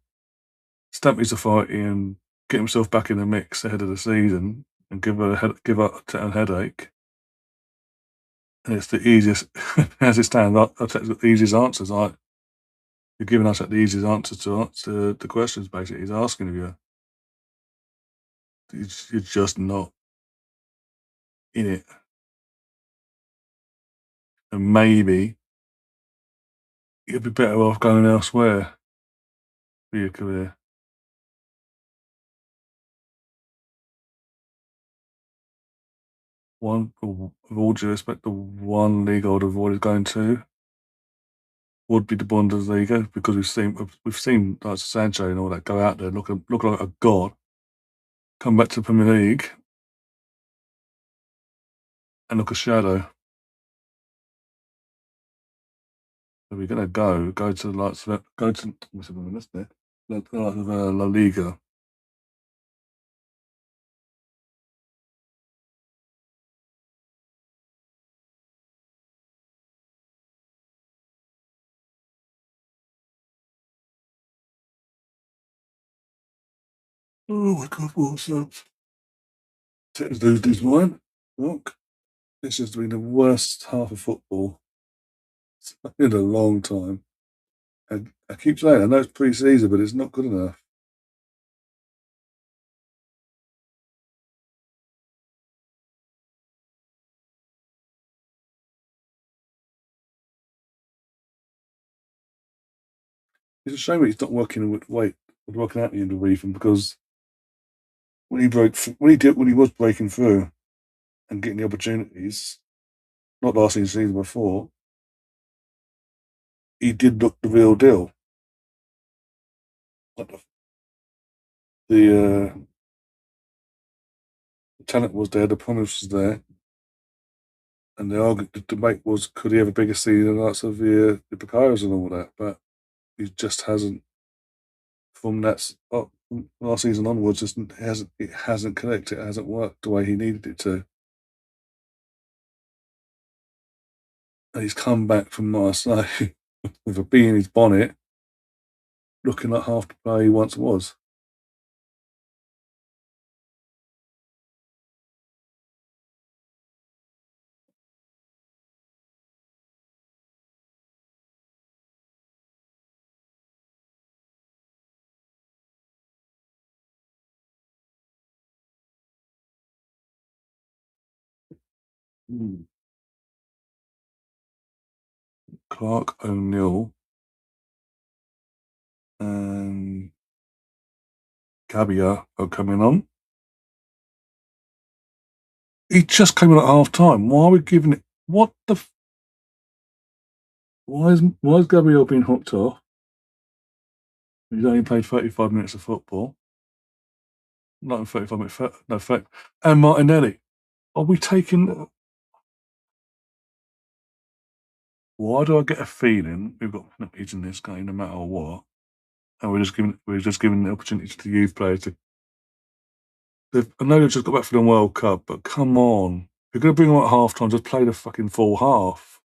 stamp his authority and get himself back in the mix ahead of the season and give up a headache. And it's the easiest, as it stands. I'll take the easiest answers. You're giving us the easiest answers to answer the questions. Basically, he's asking of you. You're just not in it, and maybe you'd be better off going elsewhere for your career. With all due respect, the one league I would avoid going to would be the Bundesliga because we've seen like Sancho and all that go out there look like a god, come back to the Premier League and look a shadow. So we're gonna go to what's the name of this? La Liga. Oh my God, what's up? Let's lose this one. Look, this has been the worst half of football in a long time. I keep saying I know it's pre-season, but it's not good enough. It's a shame that he's not working out the end of Reefing because when he was breaking through and getting the opportunities, not last season before, he did look the real deal. Like the talent was there, the promise was there, and the debate was could he have a bigger season than the likes of the Bakayos and all that, but he just hasn't from from last season onwards. Just it hasn't connected. It hasn't worked the way he needed it to. And he's come back from Marseille with a bee in his bonnet, looking like half the player he once was. Mm. Clark O'Neill and Cabia are coming on. He just came in at half time. Why are we giving it? What the? Why is Gabriel being hooked off? He's only played 35 minutes of football. Not in 35 minutes. No, fact. And Martinelli. Are we taking? Why do I get a feeling we've got penalties in this game, no matter what, and we're just giving the opportunity to the youth players to. I know they've just got back from the World Cup, but come on, if you're going to bring them at half time, just play the fucking full half.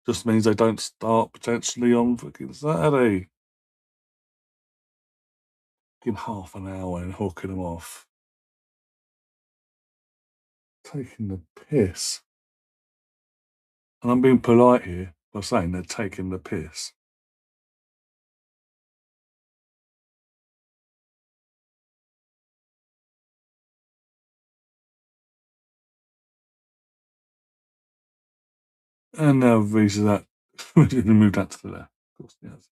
Just means they don't start potentially on fucking Saturday. In half an hour and hooking them off. Taking the piss. And I'm being polite here by saying they're taking the piss. And now Reese is that. Move that to the left. Of course, yes.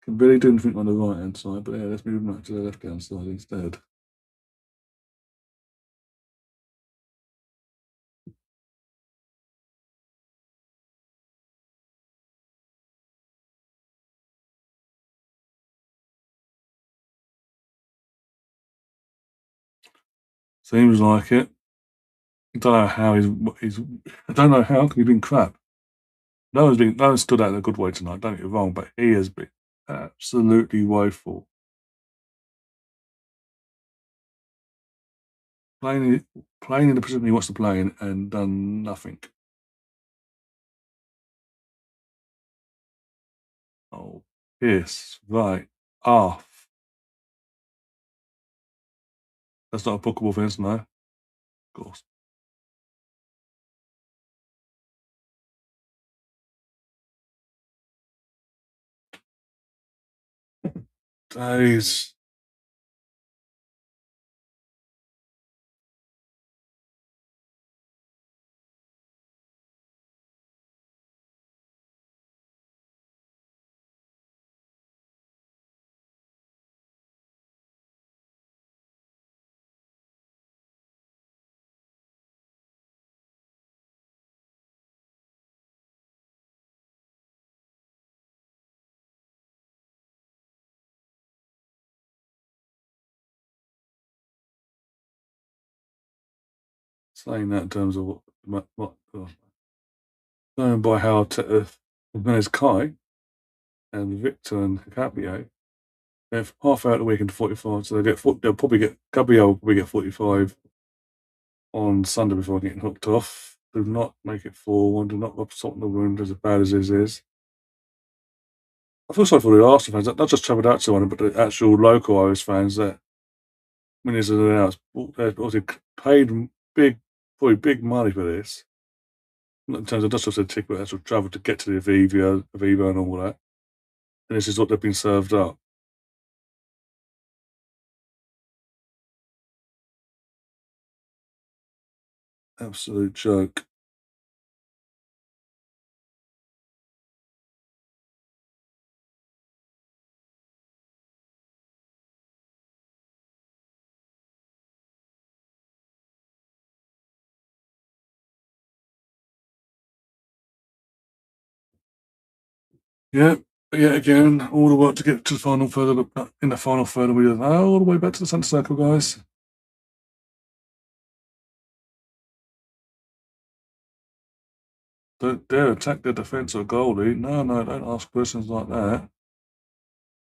Can barely do anything on the right hand side, but yeah, let's move that to the left hand side instead. Seems like it. I don't know how he's I don't know how he's been crap. No one's stood out in a good way tonight, don't get me wrong, but he has been absolutely woeful. Playing playing in the position he wants to play in and done nothing. Oh, piss right off. That's not a bookable offence, no. Of course. Days. Saying that in terms of going by how Jimenez Kai and Victor and Capio, they're half out the week into 45, so they'll probably get Gabriel will probably get 45 on Sunday before getting hooked off. Do not make it 4-1. Do not rub salt in the wound as bad as this is. I feel sorry for the Arsenal fans, not just travelled out to one, but the actual local Irish fans that when it's announced, they're obviously paid probably big money for this. Not in terms of not just the ticket, but actual travel to get to the Aviva and all that. And this is what they've been served up. Absolute joke. Yeah, but yet again, all the work to get to the final third of in the final third, we are all the way back to the centre circle, guys. Don't dare attack their defence or goalie. No, don't ask questions like that.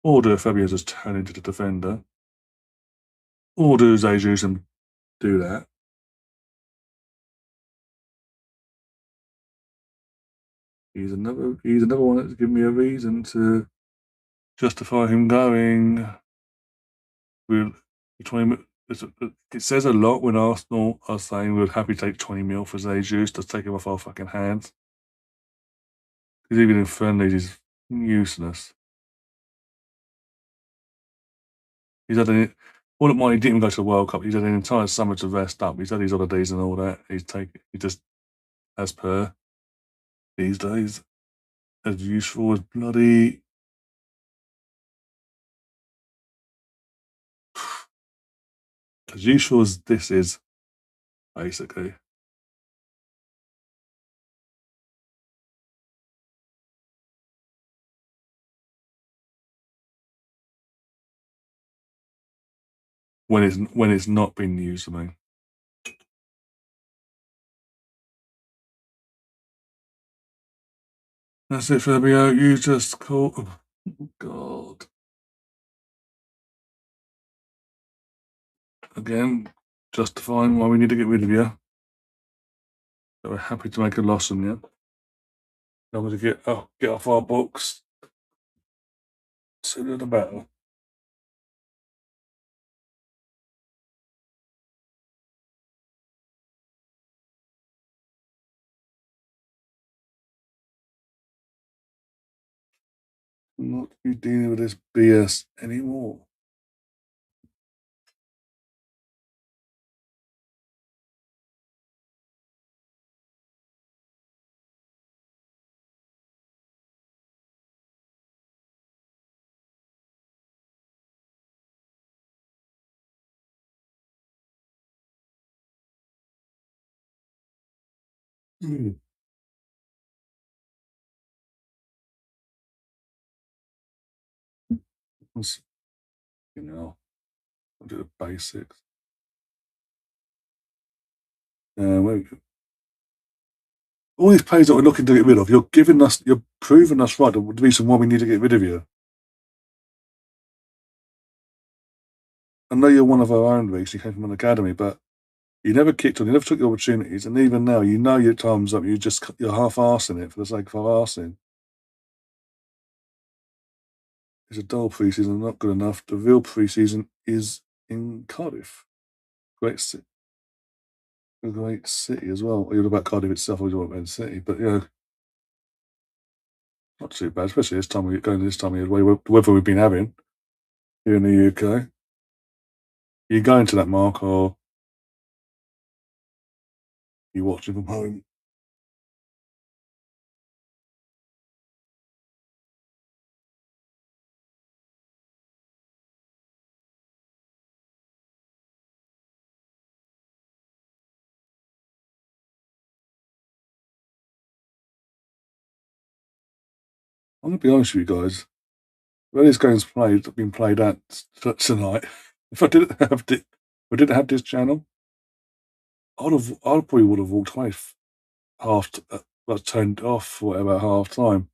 Or do Fabio just turn into the defender. Or do Jesus and do that. He's another one that's given me a reason to justify him going with 20. It says a lot when Arsenal are saying we're happy to take 20 mil for Jesus to take him off our fucking hands. Because even in friendlies, he's useless. He's had an all at mine. He didn't even go to the World Cup. He's had an entire summer to rest up. He's had his holidays and all that. He just as per these days as useful as bloody as useful as this is basically. When it's not been used, I mean. That's it, Fabio. You just call. Oh, God. Again, justifying why we need to get rid of you. So we're happy to make a loss on you. I'm going to get off our books. Sooner the better. I'm not be dealing with this BS anymore. Mm. You know, I'll do the basics. All these players that we're looking to get rid of, you're proving us right. The reason why we need to get rid of you. I know you're one of our own, Reece. You came from an academy, but you never kicked on. You never took the opportunities, and even now, you know your time's up. You're half-arsing it for the sake of half-arsing. It's a dull preseason, not good enough. The real preseason is in Cardiff. Great, great city as well. You're about Cardiff itself, or you want Man City, but yeah, not too bad. Especially this time of year, the weather we've been having here in the UK. You go into that, Mark, or you watching from home? I'm gonna be honest with you guys. Where this game's been played at tonight. If I didn't have this channel, I probably would have walked away half, well, turned off for whatever half time.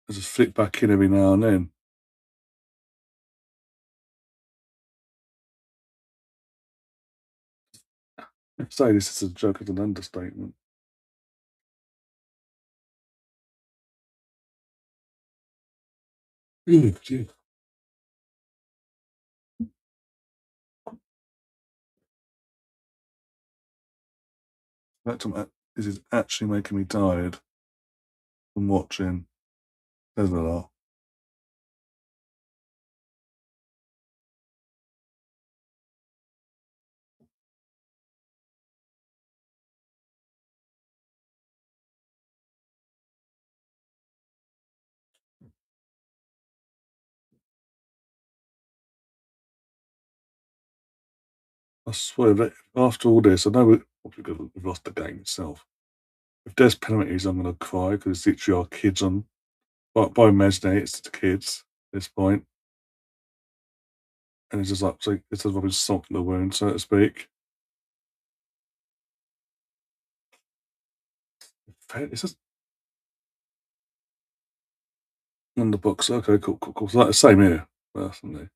I just flick back in every now and then. Say this is a joke is an understatement. Gee. This is actually making me tired from watching. There's a lot. I swear that after all this, I know we've lost the game itself. If there's penalties, I'm going to cry because it's literally our kids on by imagining it's the kids at this point, and it's just like so it's rubbing salt in the wound, so to speak. It's just on the books. Okay, cool. So like the same here, personally.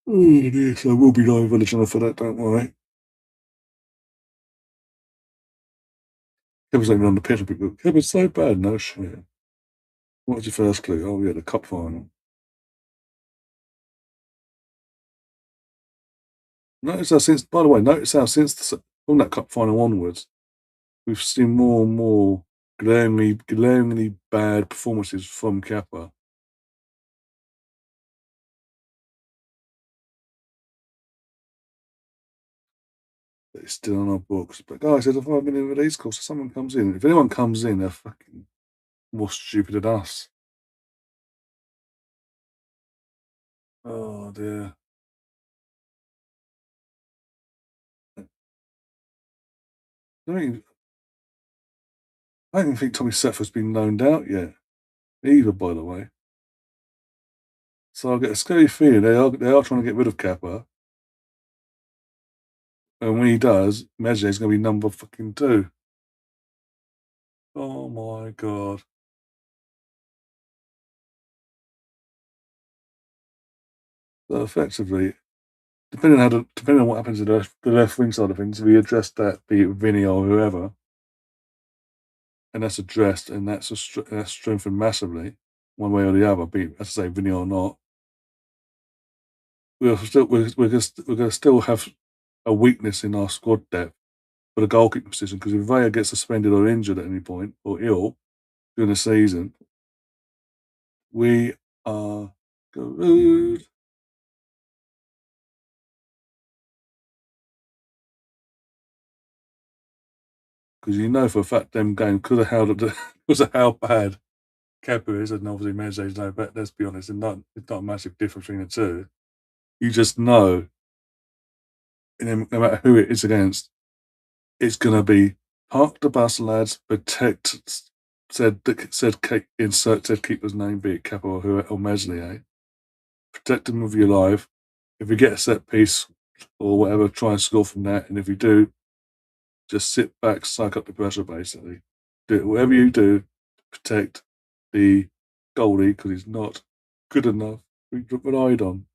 Oh dear, so we'll be live on the channel for that, don't worry. Kevin's not even on the pitch, but Kevin's so bad, no shit. What was your first clue? Oh yeah, the cup final. Notice how since, by the way, from that cup final onwards, we've seen more and more glaringly bad performances from Kappa. But it's still on our books. But guys, there's a 5 million release cost. If someone comes in, if anyone comes in, they're fucking more stupid than us. Oh dear. I don't even think Tommy Setford's been loaned out yet, either, by the way. So I get a scary feeling they are trying to get rid of Kappa. And when he does, Mejle's going to be number fucking 2. Oh my god. So effectively, depending on what happens to the left wing side of things, if we address that, be it Vinny or whoever, and that's addressed and that's strengthened massively, one way or the other, be it, as I say, Vinny or not, we're going to still have a weakness in our squad depth for the goalkeeping position, because if Vaya gets suspended or injured at any point or ill during the season, we are screwed. Because you know for a fact them going because of how bad Kepa is, and obviously Menezes no better. Let's be honest, it's not a massive difference between the two. You just know, no matter who it is against, it's going to be park the bus, lads. Protect said keeper's name, be it Kepa or who or Meslier. Protect them with your life. If you get a set piece or whatever, try and score from that. And if you do, just sit back, suck up the pressure, basically. Do whatever you do, protect the goalie because he's not good enough to be relied on,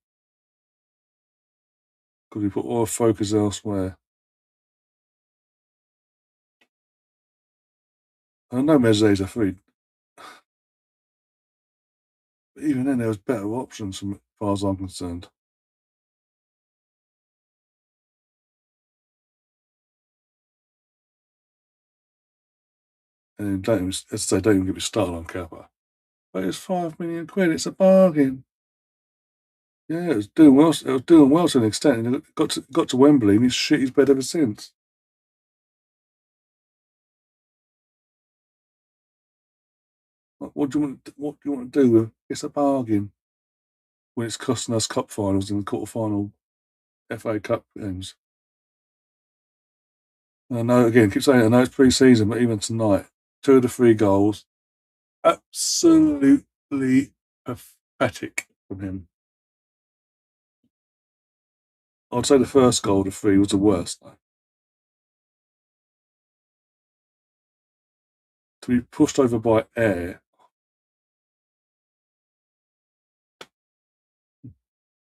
because we put all our focus elsewhere. I know Meze's a free, but even then there was better options from as far as I'm concerned. And as I say, don't even get me started on Kappa. But it's 5 million quid. It's a bargain. Yeah, it was doing well. It was doing well to an extent, and it got to Wembley, and he's shit his bed ever since. What do you want? What do you want to do with? It's a bargain when it's costing us cup finals and quarter-final FA Cup games. And I know, again, I keep saying it, I know it's pre-season, but even tonight, 2 of the 3 goals, absolutely pathetic from him. I'd say the first goal of the 3 was the worst, though. To be pushed over by air,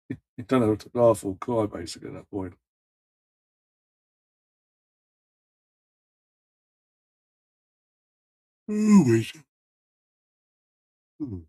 you don't know to laugh or cry, basically, at that point. Oh, wait. Ooh.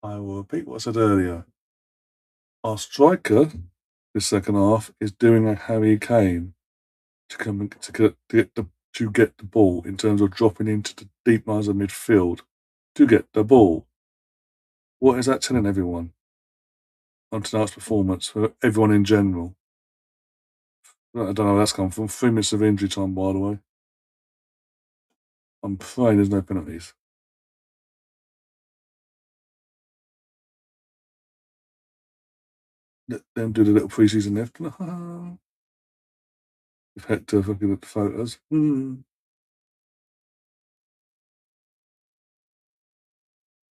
I will repeat what I said earlier. Our striker this second half is doing a Harry Kane to come to get the ball in terms of dropping into the deep lines of midfield to get the ball. What is that telling everyone on tonight's performance for everyone in general? I don't know where that's come from. 3 minutes of injury time, by the way. I'm praying there's no penalties. Let them do the little pre-season lift. If Hector looking at the photos.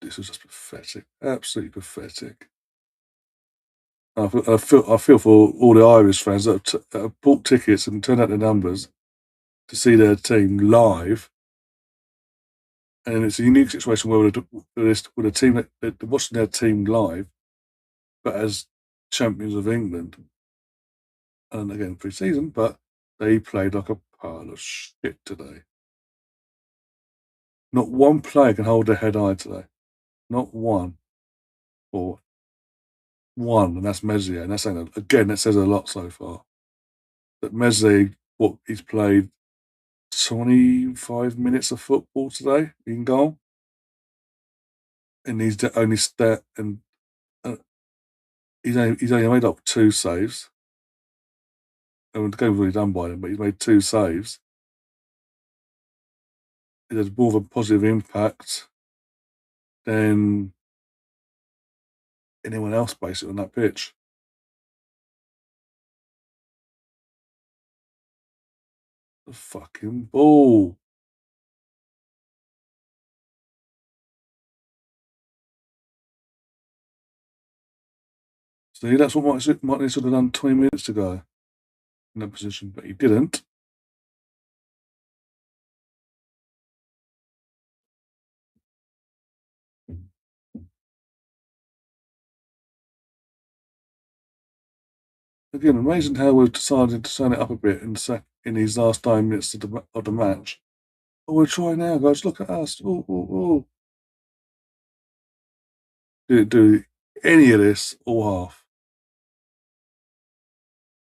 This was just pathetic. Absolutely pathetic. I feel for all the Irish fans that have bought tickets and turned out the numbers to see their team live. And it's a unique situation where with a team that they're watching their team live, but as champions of England. And again, pre-season, but they played like a pile of shit today. Not one player can hold their head high today. Not one. Or one, and that's Meslier. And that's saying, again, that says a lot so far. That Meslier, he's played 25 minutes of football today in goal. And he's only he's only made up 2 saves. And the game's really done by him, but he's made 2 saves. There's more of a positive impact than anyone else basically on that pitch. The fucking ball. See, that's what Martin should have done 20 minutes ago in that position, but he didn't. Again, amazing how we've decided to turn it up a bit in these last 9 minutes of the match. Oh, we'll try now, guys. Look at us. Oh. Didn't do any of this all half.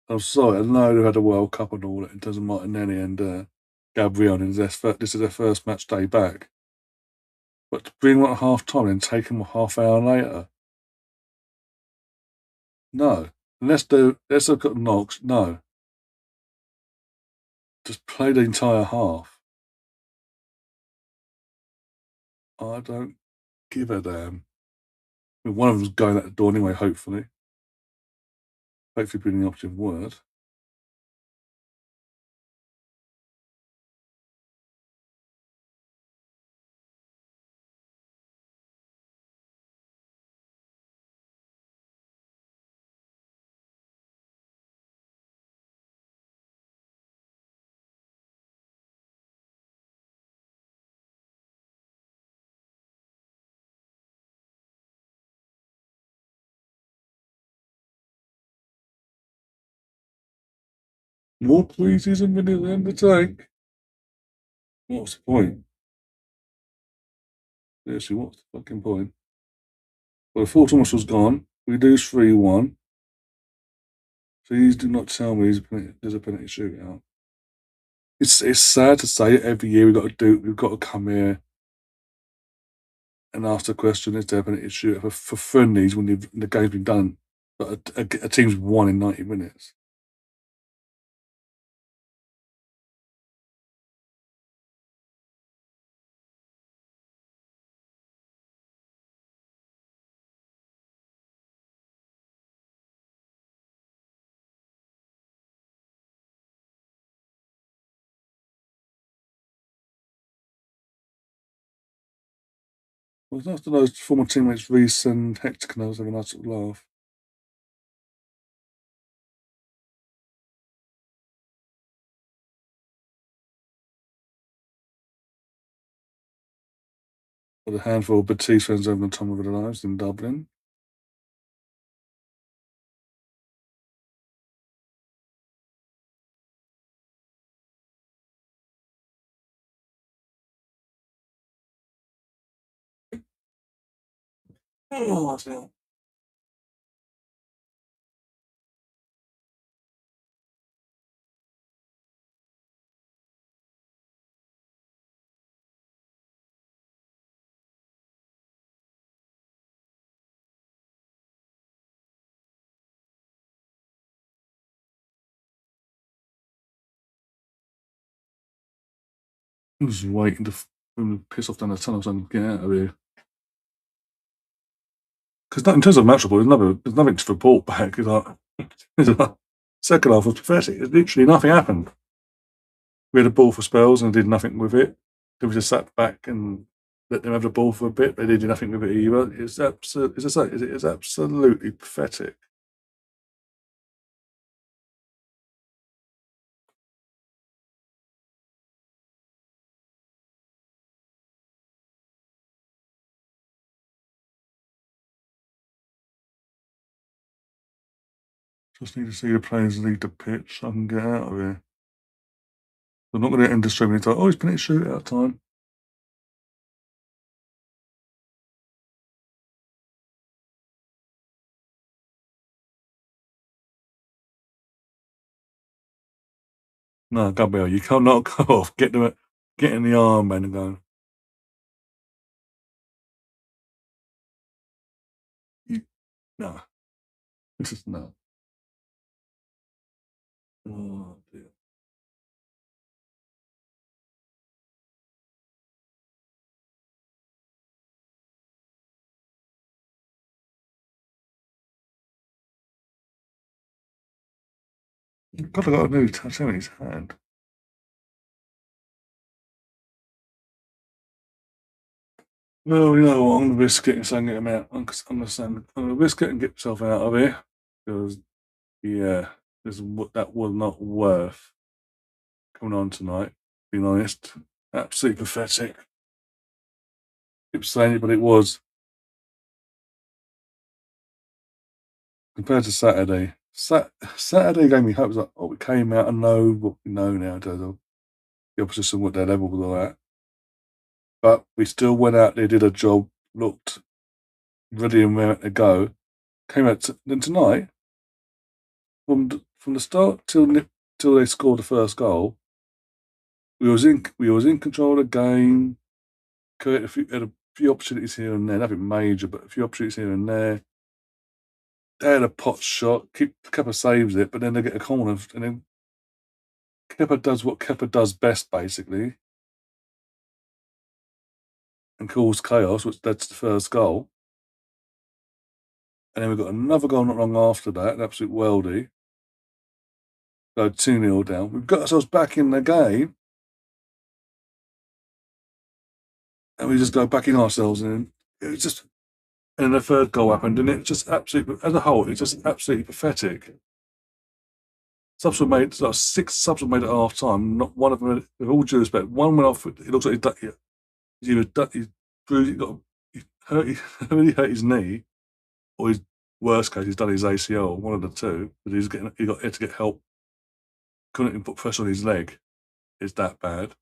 I'm sorry, I know they've had a World Cup and all that in terms of Martinelli and Gabriel, and this is their first match day back. But to bring them at half time and take them a half hour later, no. Let's look at Knox. No, just play the entire half. I don't give a damn. I mean, one of them's going out the door anyway. Hopefully being the operative word. More pre-season minutes in the tank. What's the point? Seriously, what's the fucking point? Well, the Thomas was gone. We lose 3-1. Please do not tell me there's a penalty shootout. It's sad to say it every year. We've got to come here and ask the question: is there a penalty shootout for friendlies when the game's been done, but a team's won in 90 minutes? Well, it's nice to know former teammates Reese and Hector can always have a nice little laugh. With a handful of Betis fans having the time of their lives in Dublin. Oh, dear. I was waiting for him to piss off down the tunnel so I can get out of here. Because in terms of match report, there's nothing to report back. Second half was pathetic. Literally nothing happened. We had a ball for spells and did nothing with it. Then we just sat back and let them have the ball for a bit. They did nothing with it either. It's absolutely pathetic. Just need to see the players leave the pitch so I can get out of here. I'm not going to end the stream anytime. Oh, it's been shootout time. No, Gabriel, you can't not go off. Get in the armband and go. No, this is no. Oh dear. God, I got a new tattoo in his hand. Well, you know what? I'm going to risk it and get him out. I'm going to risk it and get myself out of here because, yeah, that was not worth coming on tonight. Being honest, absolutely pathetic. Keep saying it, but it was compared to Saturday. Saturday gave me hope. It was like, oh, we came out and know what we know now. The opposition, what their level was at. But we still went out there, did a job, looked ready and raring to go. Came out then tonight from the start till they scored the first goal. We was in control of the game. Had a few opportunities here and there, nothing major, but a few opportunities here and there. They had a pot shot. Kepa saves it, but then they get a corner, and then Kepa does what Kepa does best, basically, and cause chaos, which that's the first goal. And then we got another goal not long after that, an absolute worldie. Go 2-0 down. We've got ourselves back in the game, and we just go back in ourselves, and it was just. And then the third goal happened, and it just absolutely, as a whole, it's just absolutely pathetic. Subs were made, like 6 subs were made at half time. Not one of them, with all due respect, one went off. It looks like he bruised, he really hurt his knee, or his worst case, he's done his ACL, one of the two. But had to get help. Couldn't even put pressure on his leg. It's that bad.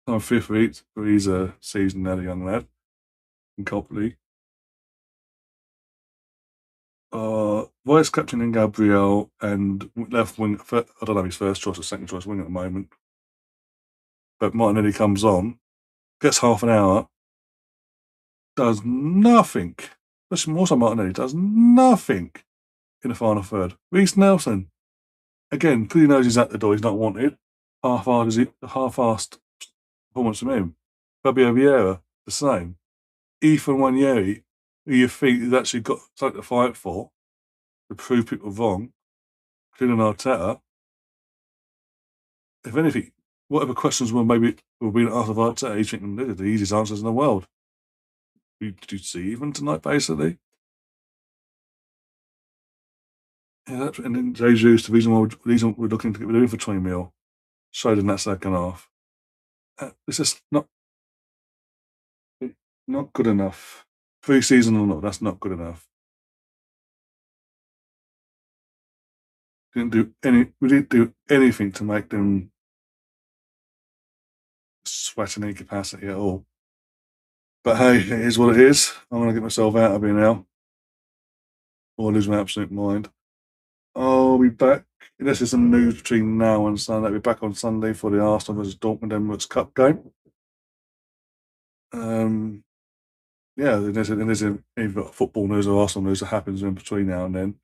I'm fear for his season now, the young lad in Copley. Vice captain in Gabriel and left wing. I don't know his first choice or second choice wing at the moment. But Martinelli comes on, gets half an hour, does nothing. Especially more so Martinelli does nothing in the final third. Reece Nelson, again, because he knows he's at the door, he's not wanted. Half-assed performance from him. Fabio Vieira, the same. Ethan Wanyeri, who you think has actually got something to fight for, to prove people wrong, including Arteta. If anything, whatever questions were being asked of Arteta, he's thinking they're the easiest answers in the world. Did you see even tonight, basically? Yeah, and then Jesus, the reason we're looking to get rid of him for 20 mil, showed in that second half. It's just not good enough. Pre-season or not, that's not good enough. We didn't do anything to make them sweat in any capacity at all. But hey, it is what it is. I'm going to get myself out of here now, or lose my absolute mind. I'll be back. Unless there's some news between now and Sunday, I'll be back on Sunday for the Arsenal versus Dortmund Emirates Cup game. Um, yeah, there's either football news or Arsenal news that happens in between now and then.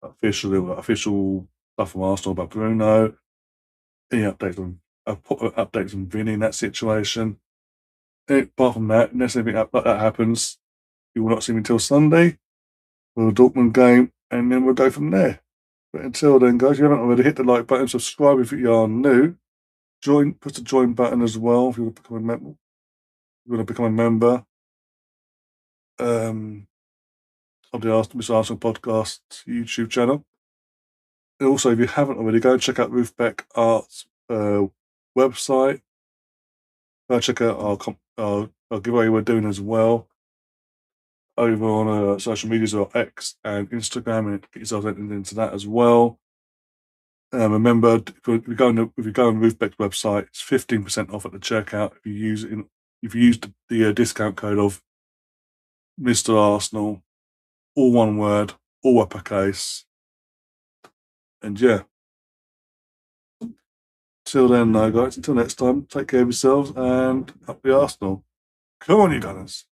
Official stuff from Arsenal about Bruno. Any updates on Vinny in that situation. Apart from that, unless anything like that happens, you will not see me until Sunday for the Dortmund game, and then we'll go from there. But until then, guys, if you haven't already, hit the like button, subscribe if you are new. Push the join button as well if you want to become a member. You want to become a member um, of the Miss Arsenal podcast YouTube channel. And also, if you haven't already, go and check out Ruth Beck Art's website. Go check out our giveaway we're doing as well over on social medias or X and Instagram, and get yourself into that as well. Remember, if you go on Ruth Beck's website, it's 15% off at the checkout if you use the discount code of Mr. Arsenal, all one word, all uppercase. And yeah, till then, guys, until next time, take care of yourselves and up the Arsenal. Come on, you Gunners.